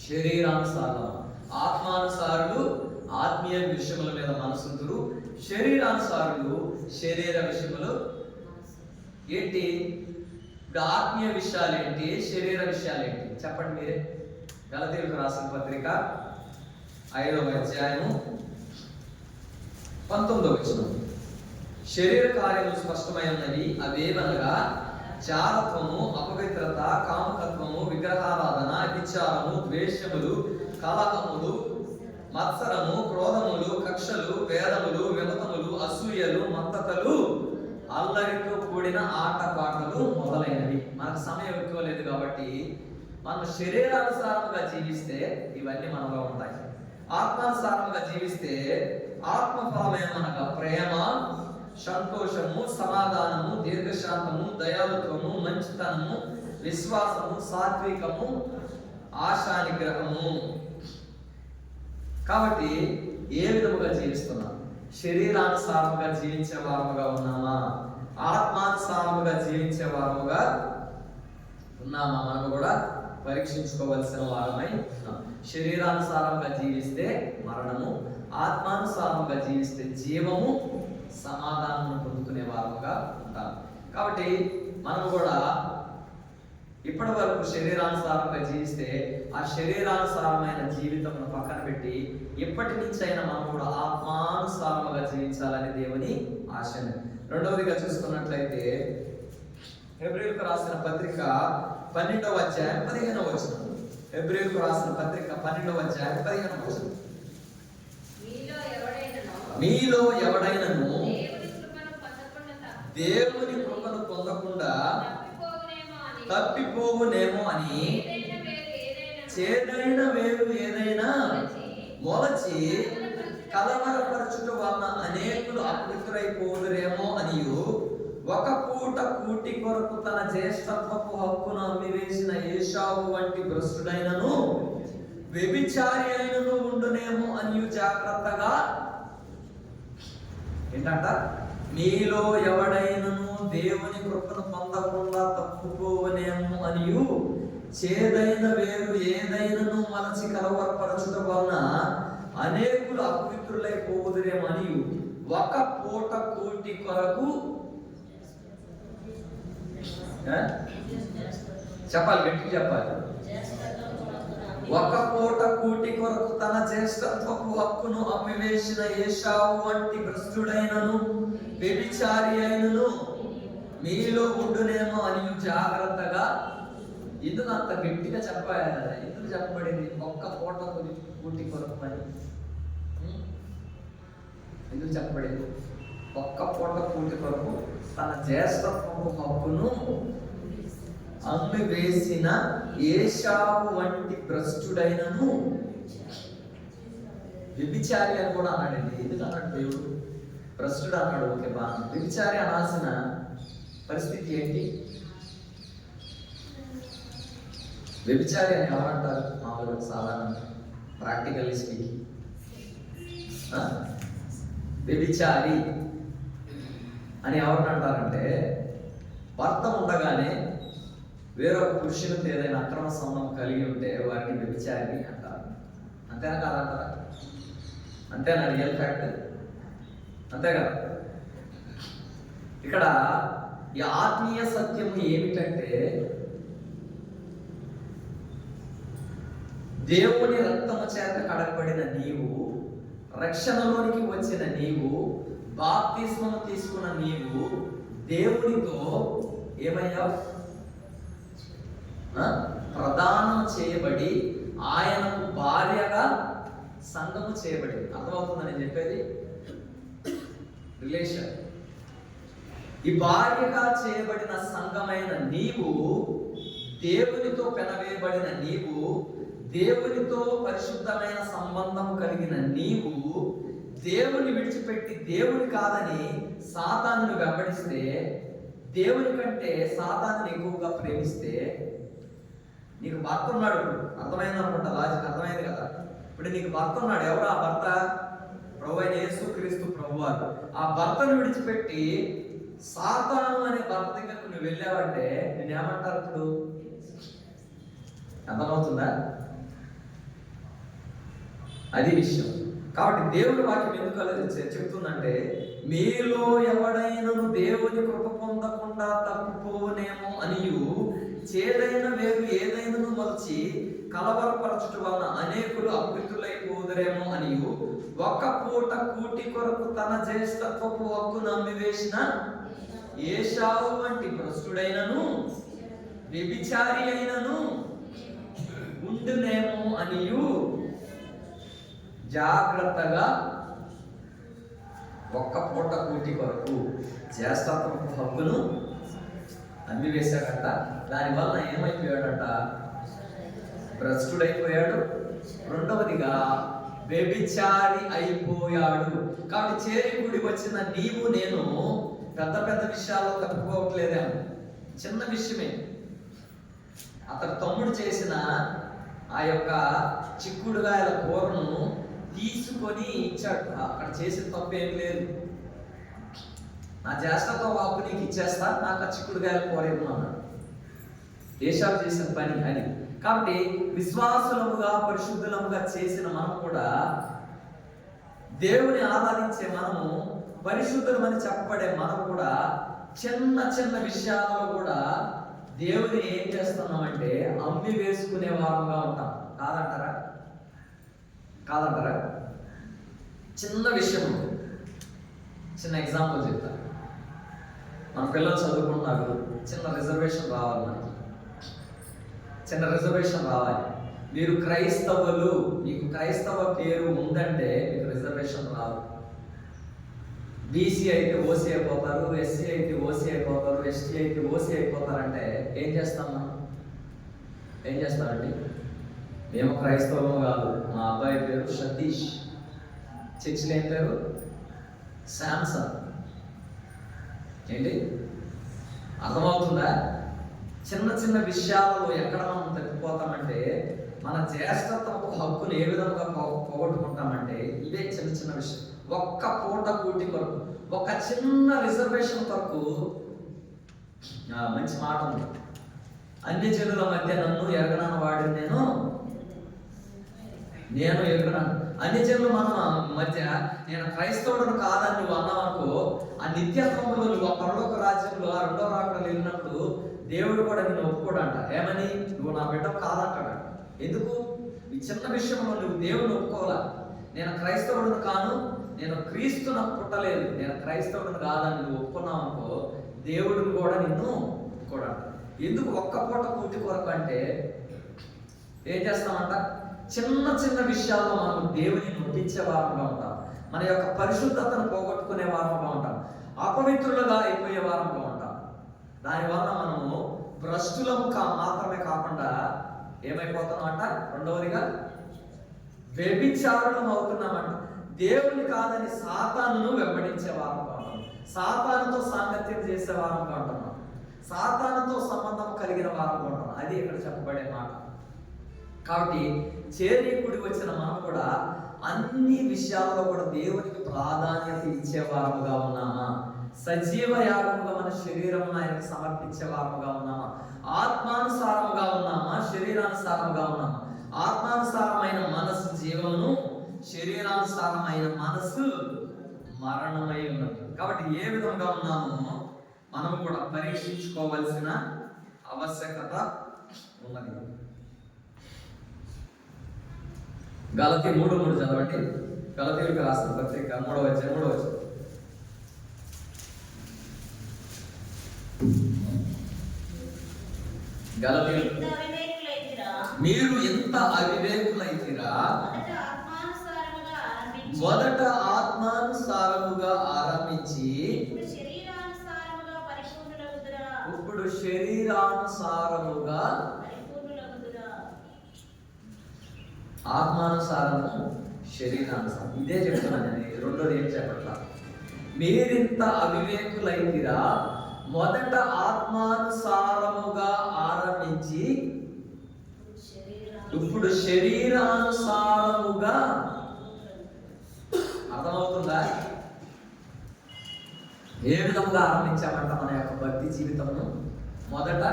శరీరానుసారులమా? ఆత్మానుసారులు ఆత్మీయ విషయముల మీద మనసుందురు, శరీరానుసారులు శరీర విషయములు. ఏంటి ఇప్పుడు ఆత్మీయ విషయాలు ఏంటి, శరీర విషయాలు ఏంటి చెప్పండి మీరే. గలతీయులకు రాసిన పత్రిక 5వ అధ్యాయము 19వ వచనం, శరీర కార్యములు స్పష్టమైనవి. అవేవనగా జారత్వము, అపవిత్రత, కామకత్వము, విగ్రహారాధన, విచారము, ద్వేషములు, కలహములు, మత్సరము, క్రోధములు, కక్షలు, భేదములు, విమతములు, అసూయలు, మత్తతలు, అల్లరితో కూడిన ఆటపాటలు మొదలైనవి. మనకు సమయం ఎక్కువ లేదు కాబట్టి మనం శరీరానుసారముగా జీవిస్తే ఇవన్నీ మనలో ఉంటాయి. ఆత్మానుసారముగా జీవిస్తే ఆత్మఫలమేమనగా ప్రేమ, సంతోషము, సమాధానము, దీర్ఘశాంతము, దయాళుత్వము, మంచితనము, విశ్వాసము, సాత్వికము, ఆశానిగ్రహము. కాబట్టి ఏ విధముగా జీవిస్తున్నాం? శరీరానుసారముగా జీవించే వారముగా ఉన్నామా? ఆత్మానుసారముగా జీవించే వారముగా ఉన్నామా? మనం కూడా పరీక్షించుకోవలసిన వారమై ఉన్నాం. శరీరానుసారంగా జీవిస్తే మరణము, ఆత్మానుసారంగా జీవిస్తే జీవము, సమాధానము పొందుకునే వారముగా ఉంటాం. కాబట్టి మనం కూడా ఇప్పటి వరకు శరీరానుసారంగా జీవిస్తే ఆ శరీరానుసారమైన జీవితమును పక్కన పెట్టి ఇప్పటి నుంచి అయినా మనం కూడా ఆత్మానుసారముగా జీవించాలని దేవుని ఆశ. రెండవదిగా చూసుకున్నట్లయితే హెబ్రీయులకు రాసిన పత్రిక 12వ అధ్యాయం 15వ వచనం, హెబ్రీయులకు రాసిన పత్రిక 12వ అధ్యాయం 15వ వచనం. మీలో ఎవడైనను దేవుని కృపను పొందకుండా తప్పిపోవునేమో అని చేదైన వేరు ఏదైనా మొలచి కలవరపరచుట వలన అనేకులు అపవిత్రులైపోదురేమో అనియు ఒక పూట కూటి కొరకు తన జ్యేష్ఠత్వపు హక్కును అమ్మివేసిన ఏశావు వంటి భ్రష్టుడైనను వ్యభిచారి అయినను ఉండునేమో అనియు జాగ్రత్తగా. ఏంటంట? మీలో ఎవడైనను దేవుని కృపను పొందకుండా తప్పుకోవనేమో అనియు చేదైన వేరు ఏదైనను మలచి కలవరపరచుట వలన అనేకులు అపవిత్రులైపోదురేమో అనియు ఒక పూట కూటి కొరకు చెప్పాలి, గట్టిగా చెప్పాలి. ఒక పూట కూటి కొరకు తన జ్యేష్ఠత్వపు హక్కును అమ్మివేసిన ఏశావు వంటి భ్రష్టుడైనను వ్యభిచారి అయినను మీలో ఉండునేమో అని జాగ్రత్తగా. ఎందుకు అంత గట్టిగా చెప్పాలి కదా? ఎందుకు చెప్పబడింది ఒక్క పూట కూటి కొరకు అని? ఎందుకు చెప్పబడింది? ఒక్క పూట కూటి కొరకు తన జ్యేష్ఠత్వపు హక్కును అమ్మివేసిన ఏశావు వంటి భ్రష్టుడైనను వ్యభిచారి అని కూడా అన్నాడండి. ఎందుకు అన్నాడు దేవుడు? భ్రష్టుడు అన్నాడు, ఓకే బా. వ్యభిచారి అనాల్సిన పరిస్థితి ఏంటి? వ్యభిచారి అని ఎవరంటారు మామూలుగా సాధారణంగా ప్రాక్టికల్లీ స్పీకింగ్? వ్యభిచారి అని ఎవరిని అంటారంటే భర్త ఉండగానే వేరొక పురుషులతో ఏదైనా అక్రమ సంబంధం కలిగి ఉంటే వారిని వ్యభిచారి అంటారు. అంతేనా కాదంటారా? అంతేనా రియల్ ఫ్యాక్ట్? అంతే కదా? ఇక్కడ ఈ ఆత్మీయ సత్యం ఏమిటంటే దేవుని రక్తము చేత కడగబడిన నీవు, రక్షణలోనికి వచ్చిన నీవు, బాప్తిస్మము తీసుకున్న నీవు దేవునితో ఏమయ్యావు? ప్రదానం చేయబడి ఆయనకు భార్యగా సంఘము చేయబడింది. అర్థమవుతుందా నేను చెప్పేది? రిలేషన్. ఈ భార్యగా చేయబడిన సంఘమైన నీవు, దేవునితో పెనవేయబడిన నీవు, దేవునితో పరిశుద్ధమైన సంబంధం కలిగిన నీవు దేవుని విడిచిపెట్టి దేవుని కాదని సాతానుని వెంబడిస్తే, దేవుని కంటే సాతానుని ఎక్కువగా ప్రేమిస్తే, నీకు భర్త ఉన్నాడు, అర్థమైంది అనుకుంటా, లాజిక్ అర్థమైంది కదా? ఇప్పుడు నీకు భర్త ఉన్నాడు. ఎవరు ఆ భర్త? ప్రభు అయిన యేసుక్రీస్తు ప్రభువారు. ఆ భర్తను విడిచిపెట్టి సాతాను అనే భర్త దగ్గరకు నువ్వు వెళ్ళావంటే నేనేమంటారు? ఇప్పుడు అర్థమవుతుందా? అది విషయం. కాబట్టి దేవుని వాక్యం ఎందుకు చెప్తుందంటే, మీలో ఎవడైనను దేవుని కృప పొందకుండా తప్పిపోనేమో అనియు చేదైన వేరు ఏదైనను మలచి కలవరపరచుట వలన అనేకులు అపవిత్రులైపోదురేమో అనియు ఒక్క పూట కూటి కొరకు తన జ్యేష్ఠత్వపు హక్కును అమ్మివేసిన ఏశావు వంటి భ్రష్టుడైనను వ్యభిచారి అయినను ఉండునేమో అనియు జాగ్రత్తగా. ఒక్క పూట కూటి కొరకు జ్యేష్ఠత్వపు హక్కును అమ్మివేశాడంట. దానివల్ల ఏమైపోయాడంట? భ్రష్టుడైపోయాడు. రెండవదిగా వ్యభిచారి అయిపోయాడు. కాబట్టి చేరికూడి వచ్చిన నీవు నేను పెద్ద పెద్ద విషయాల్లో తప్పుకోవట్లేదేమో, చిన్న విషయమే. అతడు తమ్ముడు చేసిన ఆ యొక్క చిక్కుడుగాయల కూరను తీసుకొని ఇచ్చాడు. అక్కడ చేసిన తప్పు ఏం లేదు. నా జ్యేష్ఠతో వాపు నీకు ఇచ్చేస్తా, నాకు ఆ చిక్కుడుగాయల కూర ఇవ్వమన్నాడు. ఏశావు చేసిన పని అని. కాబట్టి విశ్వాసులముగా పరిశుద్ధులముగా చేసిన మనం కూడా, దేవుని ఆరాధించే మనము, పరిశుద్ధులమని చెప్పబడే మనం కూడా చిన్న చిన్న విషయాలలో కూడా దేవుని ఏం చేస్తున్నామంటే అమ్మి వేసుకునే వారంగా ఉంటాం. కాదంటారా? కాదంటారా? చిన్న విషయం, చిన్న ఎగ్జాంపుల్ చెప్తా. మన పిల్లలు చదువుకుంటున్నారు, చిన్న రిజర్వేషన్ రావాలి, మనకి చిన్న రిజర్వేషన్ రావాలి. మీరు క్రైస్తవులు, మీకు క్రైస్తవ పేరు ఉందంటే మీకు రిజర్వేషన్ రాదు. బీసీ అయితే ఓసీ అయిపోతారు, ఎస్సీ అయితే ఓసీ అయిపోతారు, ఎస్టీ అయితే ఓసీ అయిపోతారంటే ఏం చేస్తాం మనం? ఏం చేస్తామండి? మేము క్రైస్తవం కాదు, మా అబ్బాయి పేరు సతీష్, చర్చిలో ఏం పేరు శాంసన్. ఏంటి అర్థమవుతుందా? చిన్న చిన్న విషయాలలో ఎక్కడ మనం తప్పిపోతామంటే, మన జ్యేష్ఠత్వపు హక్కును ఏ విధంగా పోగొట్టుకుంటామంటే ఇదే చిన్న చిన్న విషయం. ఒక్క పూట కూటి కొరకు, ఒక చిన్న రిజర్వేషన్ కొరకు. మంచి మాట ఉంది, అన్ని జనుల మధ్య నన్ను ఎరగనని వాడిని నేను ఎరగనాను. అన్ని జనులు మన మధ్య నేను క్రైస్తవుడు కాదని నువ్వు అన్నావు అనుకో, ఆ నిత్యత్వంలో నువ్వు ఆ పరలోక రాజ్యంలో ఆ రెండో రాకడలో వెళ్ళినప్పుడు దేవుడు కూడా నిన్ను ఒప్పుకోడంట. ఏమని? నువ్వు నా బిడ్డ కాదంటాడు. ఎందుకు? ఈ చిన్న విషయంలో నువ్వు దేవుడిని ఒప్పుకోవాలా. నేను క్రైస్తవుడిని కాను, నేను క్రీస్తు నాకు పుట్టలేదు, నేను క్రైస్తవుడిని కాదని నువ్వు ఒప్పుకున్నావు అనుకో, దేవుడిని కూడా నిన్ను ఒప్పుకోడంట. ఎందుకు? ఒక్క పూట కూటి కొరకు అంటే ఏం చేస్తామంట? చిన్న చిన్న విషయాల్లో మనం దేవుని నొప్పించే వారంగా ఉంటాం, మన యొక్క పరిశుద్ధతను పోగొట్టుకునే వారంగా ఉంటాం, అపవిత్రులుగా అయిపోయే వారంగా ఉంటాం. దానివల్ల మనము భ్రష్టులము మాత్రమే కాకుండా ఏమైపోతున్నామంట? రెండవదిగా వ్యభిచారులం అవుతున్నామంట. దేవుని కాదని సాతానును వెంబడించే వారంగా ఉంటాం, సాతానుతో సాంగత్యం చేసే వారంగా ఉంటున్నాం, సాతానుతో సంబంధం కలిగిన వారంగా ఉంటాం. అది ఇక్కడ చెప్పబడే మాట. కాబట్టి చేరీకుడి వచ్చిన మనం కూడా అన్ని విషయాల్లో కూడా దేవునికి ప్రాధాన్యత ఇచ్చేవారముగా ఉన్నామా? సజీవ యాగముగా మన శరీరం ఆయనకు సమర్పించే వారముగా ఉన్నామా? ఆత్మానుసారముగా ఉన్నామా? శరీరానుసారముగా ఉన్నామా? ఆత్మానుసారమైన మనసు జీవమును, శరీరానుసారమైన మనసు మరణమై ఉన్నది. కాబట్టి ఏ విధంగా ఉన్నామో మనం కూడా పరీక్షించుకోవాల్సిన ఆవశ్యకత ఉన్నది. గలతీ 3:3 చదవండి. గలతీయులకు రాసిన పత్రిక 3వ అధ్యాయం. గలతీయులు, మీరు ఎంత అవివేకులైతిరా, మొదట ఆత్మానుసారముగా ఆరంభించి ఇప్పుడు శరీరానుసారముగా. ఆత్మానుసారము, శరీరానుసారం, ఇదే చెప్తున్నాను నేను. రెండోది ఏం చెప్పట్లా. మీరింత అవివేకులైతిరా, మొదట ఆత్మానుసారముగా ఆరంభించి ఇప్పుడు శరీరానుసారముగా. అర్థమవుతుందా? ఏ విధంగా ఆరంభించామంట మన యొక్క భక్తి జీవితమును? మొదట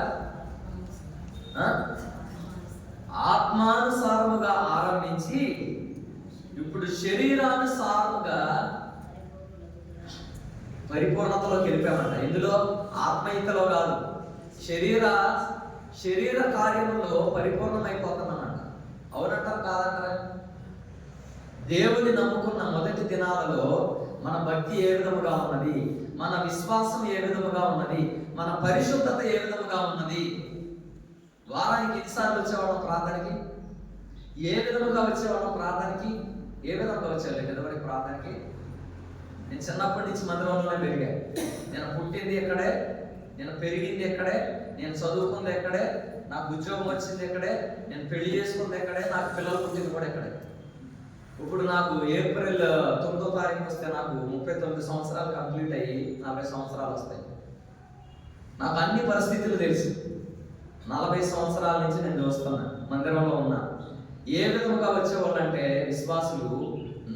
ఆత్మానుసారముగా ఆరంభించి ఇప్పుడు శరీరానుసారముగా పరిపూర్ణతలోకి వెళ్ళిపోయామంట. ఇందులో ఆత్మీయతలో కాదు, శరీర కార్యములో పరిపూర్ణమైపోతున్నామంట. అవునంటారు కాదంటారా? దేవుని నమ్ముకున్న మొదటి దినాలలో మన భక్తి ఏ విధముగా ఉన్నది, మన విశ్వాసం ఏ విధముగా ఉన్నది, మన పరిశుద్ధత ఏ విధముగా ఉన్నది, వారానికి ఎన్నిసార్లు వచ్చేవాళ్ళం ప్రార్థనకి, ఏ విధముగా వచ్చేవాళ్ళం ప్రార్థనకి, ఏ విధంగా వచ్చేవాళ్ళు ఎదువరికి ప్రార్థనకి. నేను చిన్నప్పటి నుంచి మందిరంలోనే పెరిగాను. నేను పుట్టింది ఎక్కడే, నేను పెరిగింది ఎక్కడే, నేను చదువుకుంది ఎక్కడే, నాకు ఉద్యోగం వచ్చింది ఎక్కడే, నేను పెళ్లి చేసుకుంది ఎక్కడే, నాకు పిల్లలు పుట్టింది కూడా ఎక్కడే. ఇప్పుడు నాకు ఏప్రిల్ 9వ తారీఖు వస్తే నాకు 39 సంవత్సరాలు కంప్లీట్ అయ్యి 40 సంవత్సరాలు వస్తాయి. నాకు అన్ని పరిస్థితులు తెలుసు. 40 సంవత్సరాల నుంచి నేను చూస్తున్నా, మందిరంలో ఉన్నా. ఏ విధముగా వచ్చేవాళ్ళు అంటే విశ్వాసులు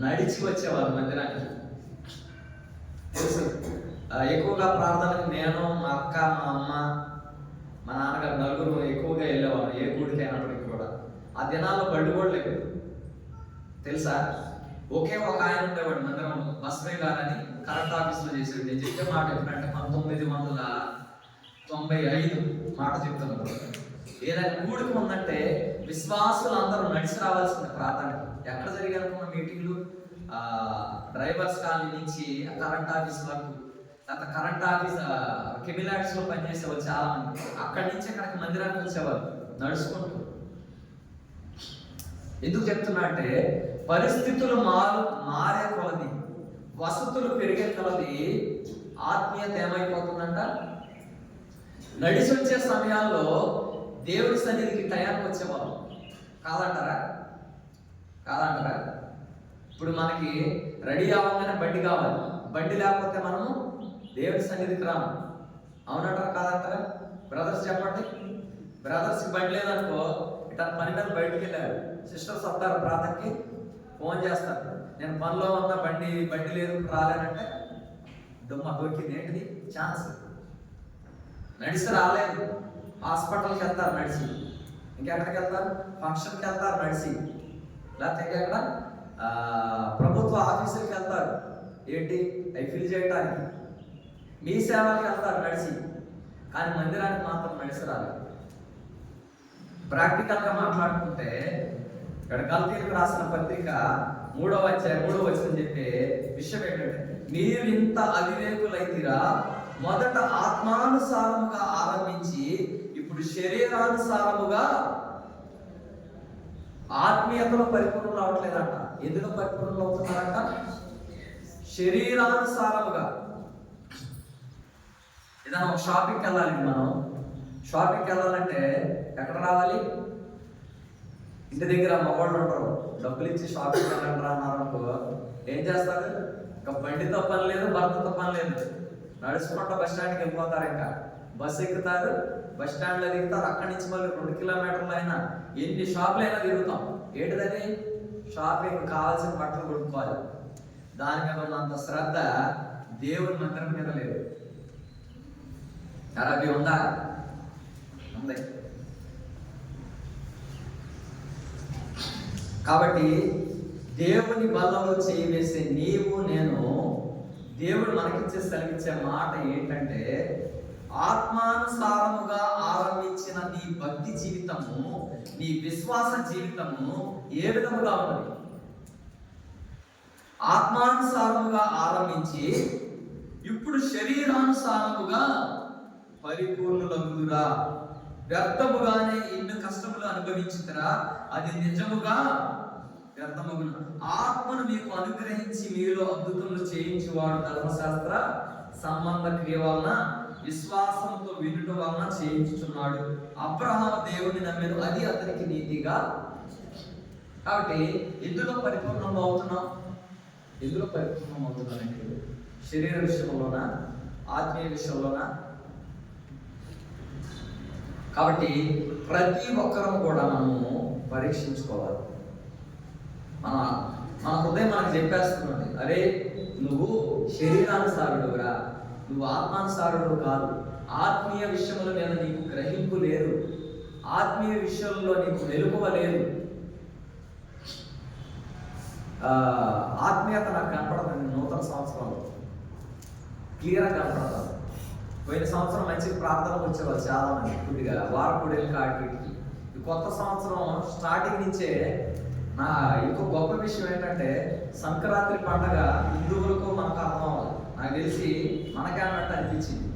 నడిచి వచ్చేవాళ్ళు మందిరానికి. తెలుసు, ఎక్కువగా ప్రార్థనకు నేను, మా అక్క, మా అమ్మ, మా నాన్నగారు నలుగురు ఎక్కువగా వెళ్ళేవాళ్ళు. ఏ గుడికి అయినప్పటికీ కూడా ఆ దినాల్లో బళ్ళు కూడా లేవు. తెలుసా? ఒకే ఒక ఆయన ఉండేవాడు మందిరం, బస్వే గారని, కరెంట్ ఆఫీస్లో చేసేవాడు. నేను చెప్పే మాట ఎప్పుడంటే 1995 మాట చెప్తున్నాను. ఏదైనా కూడిక ఉందంటే విశ్వాసులు అందరూ నడిచి రావాల్సిన ప్రార్థనకి. ఎక్కడ జరిగానుకున్న మీటింగ్లు? డ్రైవర్స్ కాలనీ నుంచి కరెంట్ ఆఫీస్ వరకు, తర్వాత కరెంట్ ఆఫీస్ కెమిలాట్స్ లో పనిచేసేవాళ్ళు చాలా మంది. అక్కడి నుంచి అక్కడికి మందిరానికి వచ్చేవారు నడుచుకుంటూ. ఎందుకు చెప్తున్నా అంటే పరిస్థితులు మారే కొలది, వసతులు పెరిగే కొలది ఆత్మీయత ఏమైపోతుందంట. నడిచి వచ్చే సమయాల్లో దేవుడి సన్నిధికి టయానికి వచ్చేవాళ్ళం కాదంటారా? ఇప్పుడు మనకి రెడీ అవ్వగానే బండి కావాలి, బండి లేకపోతే మనము దేవుడి సన్నిధికి రాము. అవునంటారా కాదంటారా? బ్రదర్స్ చెప్పండి. బ్రదర్స్కి బండి లేదనుకో, ఇట్లా పని మీద బయటికి వెళ్ళారు, సిస్టర్స్ వస్తారు ప్రార్థనకి, ఫోన్ చేస్తారు, నేను పనిలో ఉన్న బండి లేదు రాలేనంటే దుమ్మ దొరికింది. ఏంటిది? ఛాన్స్. నడిచి రాలేదు, హాస్పిటల్కి వెళ్తారు నడిచి, ఇంకెక్కడికి వెళ్తారు? ఫంక్షన్కి వెళ్తారు నడిచి, లేకపోతే ఇంకెక్కడ ప్రభుత్వ ఆఫీసులకి వెళ్తారు, ఏంటి అవి ఫిల్ చేయడానికి. మీ సేవలకు వెళ్తారు నడిచి, కానీ మందిరానికి మాత్రం నడిచి రాలేదు. ప్రాక్టికల్గా మాట్లాడుకుంటే ఇక్కడ గల్తీలకు రాసిన పత్రిక 3వ అధ్యాయం 3వ వచనం చెప్పే విషయం ఏంటంటే, మీరు ఇంత అవివేకులైతిరా, మొదట ఆత్మానుసారముగా ఆరంభించి ఇప్పుడు శరీరానుసారముగా ఆత్మీయతలో పరిపూర్ణలు అవట్లేదంట. ఎందులో పరిపూర్ణలు అవుతున్నారంట? శరీరానుసారముగా. ఏదైనా ఒక షాపింగ్కి వెళ్ళాలి, మనం షాపింగ్కి వెళ్ళాలంటే ఎక్కడ రావాలి? ఇంటి దగ్గర మగవాళ్ళు ఉంటారు, డబ్బులు ఇచ్చి షాపింగ్కి వెళ్ళండి రా అన్నారనుకో, ఏం చేస్తారు? ఇంకా బండితో పని లేదు, భర్తతో పని లేదు, నడుచుకుంటా బస్ స్టాండ్కి వెళ్ళిపోతారు. ఇంకా బస్సు ఎక్కుతారు, బస్ స్టాండ్లో దిగుతారు, అక్కడి నుంచి మళ్ళీ 2 కిలోమీటర్లు అయినా ఎన్ని షాపులు అయినా తిరుగుతాం. ఏంటిదని? షాపింగ్ కావాల్సిన బట్టలు కొనుక్కోవాలి. దాని మీద ఉన్నంత శ్రద్ధ దేవుని మందిరం మీద లేదు. అరబీ ఉందా? ఉంది. కాబట్టి దేవుని బలంలో చేయి వేసే నీవు నేను, దేవుడు మనకిచ్చే సెలవిచ్చే మాట ఏంటంటే, ఆత్మానుసారముగా ఆరంభించిన నీ భక్తి జీవితము, నీ విశ్వాస జీవితము ఏ విధముగా ఉన్నది? ఆత్మానుసారముగా ఆరంభించి ఇప్పుడు శరీరానుసారముగా పరిపూర్ణులగుదురా. వ్యర్థముగానే ఎన్ని కష్టములు అనుభవించుతరా, అది నిజముగా వ్యర్థమగును. ఆత్మను మీకు అనుగ్రహించి మీలో అద్భుతములు చేయించువాడు ధర్మశాస్త్ర సంబంధ క్రియ వలన విశ్వాసంతో వినుట వలన చేయించుచున్నాడు. అబ్రహాము దేవుని నమ్మెను, అది అతనికి నీతిగా. కాబట్టి ఎందులో పరిపూర్ణం అవుతున్నాం? ఎందులో పరిపూర్ణం అవుతున్నానంటే, శరీర విషయంలోనా, ఆత్మీయ విషయంలోనా? కాబట్టి ప్రతి ఒక్కరం కూడా మనము పరీక్షించుకోవాలి. మన హృదయం మనకు చెప్పేస్తున్నది, అరే నువ్వు శరీరానుసారుడురా, నువ్వు ఆత్మానుసారుడు కాదు. ఆత్మీయ విషయముల మీద నీకు గ్రహింపు లేదు, ఆత్మీయ విషయంలో నీకు వెలుగువ లేదు. ఆత్మీయత నాకు కనపడదండి నూతన సంవత్సరంలో, క్లియర్గా కనపడతాను. పోయిన సంవత్సరం మంచి ప్రార్థనకు వచ్చేవాళ్ళు చాలా మంది, కొద్దిగా వారపూడేలు కాటికి. కొత్త సంవత్సరం స్టార్టింగ్ నుంచే నా ఇంకో గొప్ప విషయం ఏంటంటే, సంక్రాంతి పండగ హిందువులకు మనకు అర్థం అవ్వాలి. నాకు తెలిసి మనకే అన్నట్టు అనిపించింది.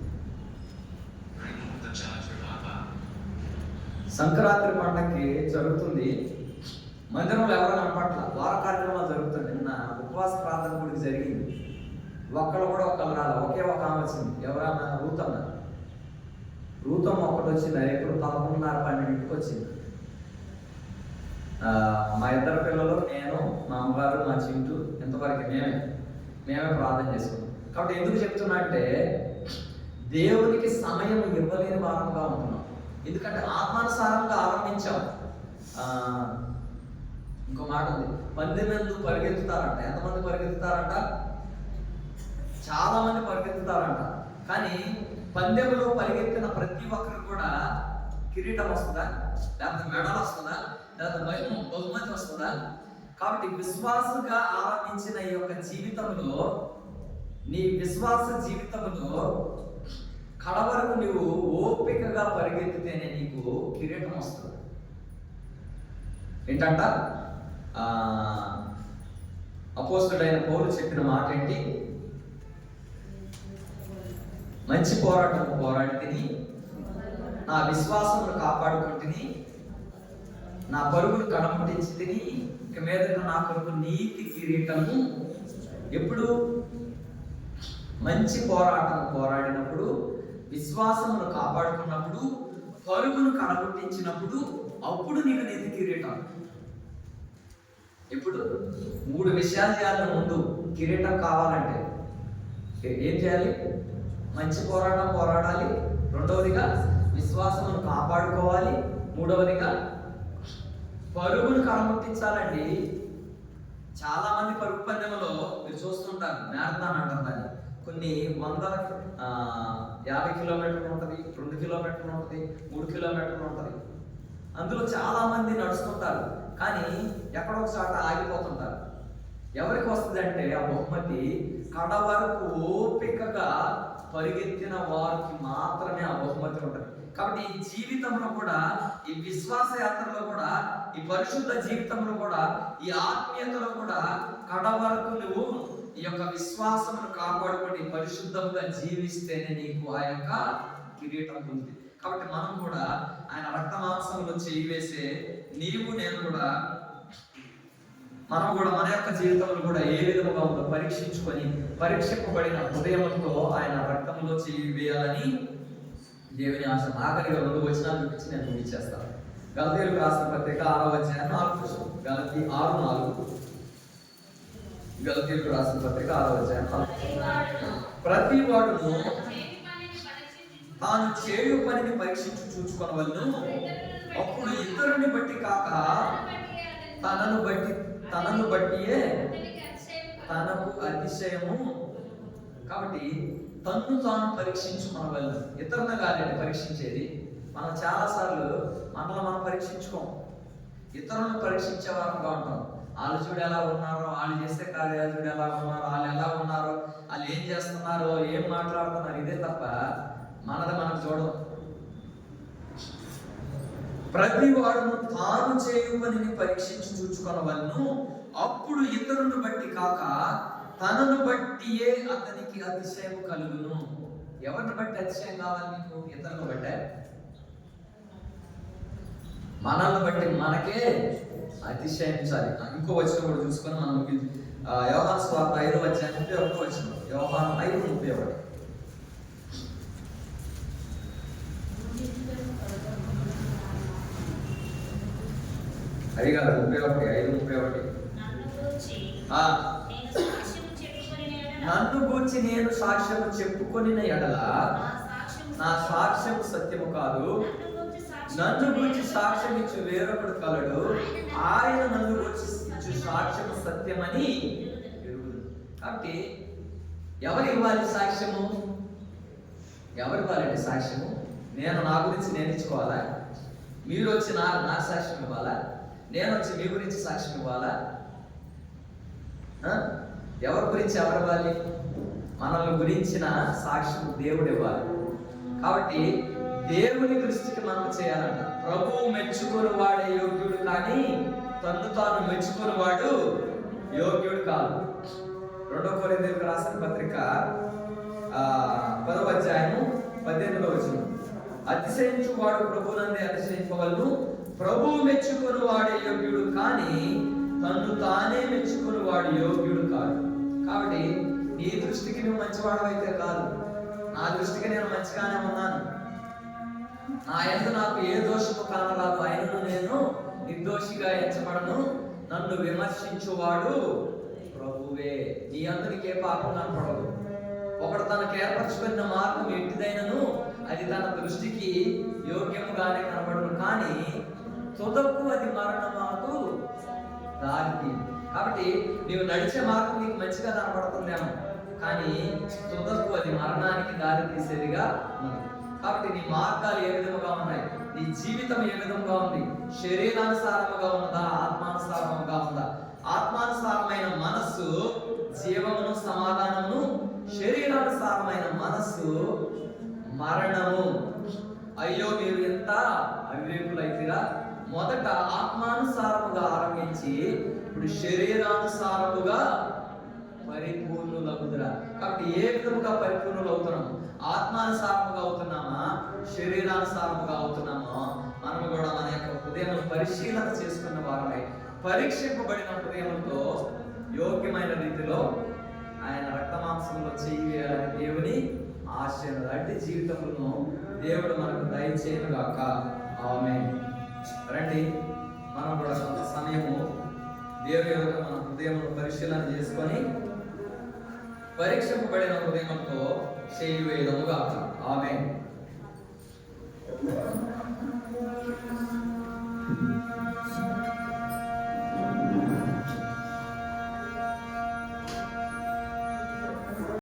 సంక్రాంతి పండగకి జరుగుతుంది, మందిరంలో ఎవరో కనపట్ల, వార కార్యక్రమాలు జరుగుతుంది. నిన్న ఉపవాస ప్రార్థన గుడికి జరిగింది, ఒకళ్ళు రాలి, ఒకే ఒక ఆమె వచ్చింది. ఎవరన్నా? రూతమ్మ. రూతమ్మ ఒకటి వచ్చింది. ఎప్పుడు 11:30-12 వచ్చింది. మా ఇద్దరు పిల్లలు, నేను, మా అమ్మగారు, మా చింటూ, ఇంతవరకు మేమే ప్రార్థన చేసుకున్నాం. కాబట్టి ఎందుకు చెప్తున్నా అంటే, దేవునికి సమయం ఇవ్వలేని వారంగా ఉంటున్నాం. ఎందుకంటే ఆత్మానుసారంగా ఆరంభించాం. ఇంకో మాట ఉంది, 10 మంది పరిగెత్తుతారంట. ఎంతమంది పరిగెత్తుతారంట? చాలా మంది పరిగెత్తుతారంట. కానీ పందెంలో పరిగెత్తిన ప్రతి ఒక్కరు కూడా కిరీటం వస్తుందా, లేకపోతే మెడల్ వస్తుందా, లేకపోతే బహుమతి వస్తుందా? కాబట్టి విశ్వాసంగా ఆరంభించిన ఈ యొక్క జీవితంలో, నీ విశ్వాస జీవితంలో కడవరకు నువ్వు ఓపికగా పరిగెత్తితేనే నీకు కిరీటం వస్తుంది. ఏంటంట? అపోస్తలుడైన పౌలు చెప్పిన మాట ఏంటి? మంచి పోరాటం పోరాడి తిని, నా విశ్వాసమును కాపాడుకుంటుని, నా పరుగును కడముట్టించి తిని ఇక మీదట నా కొరకు నీతి కిరీటము ఎప్పుడు మంచి పోరాటం పోరాడినప్పుడు, విశ్వాసమును కాపాడుకున్నప్పుడు, పరుగును కడముట్టించినప్పుడు అప్పుడు నీకు నీతి కిరీటం. ఇప్పుడు 3 విషయాలు చేయాలి. ముందు కిరీటం కావాలంటే ఏం చేయాలి? మంచి పోరాటం పోరాడాలి, రెండవదిగా విశ్వాసమును కాపాడుకోవాలి, మూడవదిగా పరుగును కడముట్టించాలండి. చాలా మంది పరుగు పందెంలో మీరు చూస్తుంటారు, మ్యారథాన్ అంటారు దాన్ని. కొన్ని 50 కిలోమీటర్లు ఉంటుంది, 2 కిలోమీటర్లు ఉంటుంది, 3 కిలోమీటర్లు ఉంటుంది. అందులో చాలా మంది నడుస్తుంటారు, కానీ ఎక్కడో ఒక చోట ఆగిపోతుంటారు. ఎవరికి వస్తుంది అంటే ఆ బహుమతి కడ వరకు ఓపికగా పరిగెత్తిన వారికి మాత్రమే ఆ బహుమతి ఉంటుంది. కాబట్టి ఈ జీవితంలో కూడా, ఈ విశ్వాస యాత్రలో కూడా, ఈ పరిశుద్ధ జీవితంలో కూడా, ఈ ఆత్మీయతలో కూడా కడ వరకు నువ్వు ఈ యొక్క విశ్వాసమును కాపాడుకొని పరిశుద్ధంగా జీవిస్తేనే నీకు ఆ యొక్క కిరీటం ఉంది. కాబట్టి మనం కూడా ఆయన రక్త మాంసంలో చేయి వేసే నీవు నేను కూడా, మనం కూడా మన యొక్క జీవితంలో కూడా ఏ విధముగా ఉందో పరీక్షించుకొని పరీక్షింపబడిన హృదయంతో ఆయన రక్తంలో చేయి వేయాలని దేవుని ఆశ. ఆఖరిగా 2 వచనాలు చూపించి నేను ముగించేస్తాను. గలతీయులకు రాసిన పత్రిక 6వ అధ్యాయం 4వ గలతీ 6:4. గలతీయులకు రాసిన పత్రిక 6వ అధ్యాయం 4. ప్రతి వాడును తాను చేయు పనిని పరీక్షించి చూచుకొనవలెను, అప్పుడు ఇతరుని బట్టి కాక తనను బట్టియే తనకు అతిశయము. కాబట్టి తన్ను తాను పరీక్షించుకొనవలెను. ఇతరులను కాదండి పరీక్షించేది. మనం చాలాసార్లు మనల్ని మనం పరీక్షించుకోం, ఇతరులను పరీక్షించే వారంగా ఉంటాం. వాళ్ళు చూడు ఎలా ఉన్నారో, వాళ్ళు చేసే కార్యాలు చూడు ఎలా ఉన్నారో, వాళ్ళు ఎలా ఉన్నారో, వాళ్ళు ఏం చేస్తున్నారో, ఏం మాట్లాడుతున్నారు, ఇదే తప్ప మనది మనం చూడడం. ప్రతి వాడును తాను చేయు పనిని పరీక్షించి చూచుకొనవలెను, అప్పుడు ఇతరులను బట్టి కాక తనను బట్టియే అతనికి అతిశయం కలుగును. ఎవరిని బట్టి అతిశయం కావాలి నీకు? ఇతరులను బట్టే. మనల్ని బట్టి మనకే అతిశయించాలి. ఇంకో వచనం కూడా చూసుకొని మనం యోహాను సువార్త 5వ అధ్యాయం 31వ వచనం. యోహాను 5:31. అడిగారు 5:31. నన్ను గూర్చి నేను సాక్ష్యము చెప్పుకొనిన ఎడల నా సాక్ష్యము సత్యము కాదు, నన్ను గూర్చి సాక్ష్యం ఇచ్చు వేరొకడు కలడు, ఆయన నన్ను గూర్చి ఇచ్చు సాక్ష్యము సత్యమని ఎరుగుదును. కాబట్టి ఎవరు ఇవ్వాలి సాక్ష్యము? ఎవరు ఇవ్వాలండి సాక్ష్యము? నేను నా గురించి నేను ఇచ్చుకోవాలా? మీరు వచ్చి నా సాక్ష్యం ఇవ్వాలా? నేను వచ్చి మీ గురించి సాక్ష్యం ఇవ్వాలా? ఎవరి గురించి ఎవరు ఇవ్వాలి? మనల్ని గురించిన సాక్ష్యం దేవుడు ఇవ్వాలి. కాబట్టి దేవుని దృష్టికి మనం చేయాలంట. ప్రభువు మెచ్చుకొని వాడే యోగ్యుడు, కానీ తన్ను తాను మెచ్చుకొని వాడు యోగ్యుడు కాదు. 2 కొరింథీయులకు రాసిన పత్రిక 10వ అధ్యాయము 18వ వచనం. అతిశయించు వాడు ప్రభువునందే అతిశయింపవలెను, ప్రభువు మెచ్చుకొని వాడే యోగ్యుడు, కానీ తన్ను తానే మెచ్చుకొని వాడు యోగ్యుడు కాదు. కాబట్టి నీ దృష్టికి నువ్వు మంచివాడవైతే కాదు, నా దృష్టికి నేను మంచిగానే ఉన్నాను, నా యందు నాకు ఏ దోషము కానరాదు, అయినను నేను నిర్దోషిగా ఎంచబడను, నన్ను విమర్శించువాడు ప్రభువే. నీ అందరికి ఏ పాపం కనపడదు. ఒకడు తనకు ఏర్పరచుకున్న మార్గం ఎట్టిదైనను అది తన దృష్టికి యోగ్యముగానే కనబడను, కానీ తుదకు అది మరణమాకు దారి. కాబట్టి నీవు నడిచే మార్గం నీకు మంచిగా కనబడుతుందేమో, కానీ తుదకు అది మరణానికి దారి తీసేదిగా ఉంది. కాబట్టి నీ మార్గాలు ఏ విధముగా ఉన్నాయి, నీ జీవితం ఏ విధంగా ఉంది, శరీరానుసారముగా ఉన్నదా, ఆత్మానుసారముగా ఉందా? ఆత్మానుసారమైన మనస్సు జీవమును సమాధానమును, శరీరానుసారమైన మనస్సు మరణము. అయ్యో మీరు ఎంత అవివేకులైతిరా! మొదట ఆత్మానుసారముగా ఆరంభించి ఇప్పుడు శరీరానుసారముగా పరిపూర్ణులవుతురా. కాబట్టి ఏ విధముగా పరిపూర్ణులు అవుతున్నాము? ఆత్మానుసారముగా అవుతున్నామా, శరీరానుసారముగా అవుతున్నామా? మన మనము కూడా మన యొక్క హృదయం పరిశీలన చేసుకున్న వారమై పరీక్షింపబడిన హృదయంతో యోగ్యమైన రీతిలో ఆయన రక్తమాంసంలో చేయాలని దేవుని ఆశయం లాంటి జీవితములను దేవుడు మనకు దయచేయను గాక. ఆమేన్. రండి మనం కూడా కొంత సమయము దేవుని యొక్క మన హృదయమును పరిశీలన చేసుకొని పరీక్షింపబడిన హృదయంతో చేయవేయదము గాక. ఆమేన్.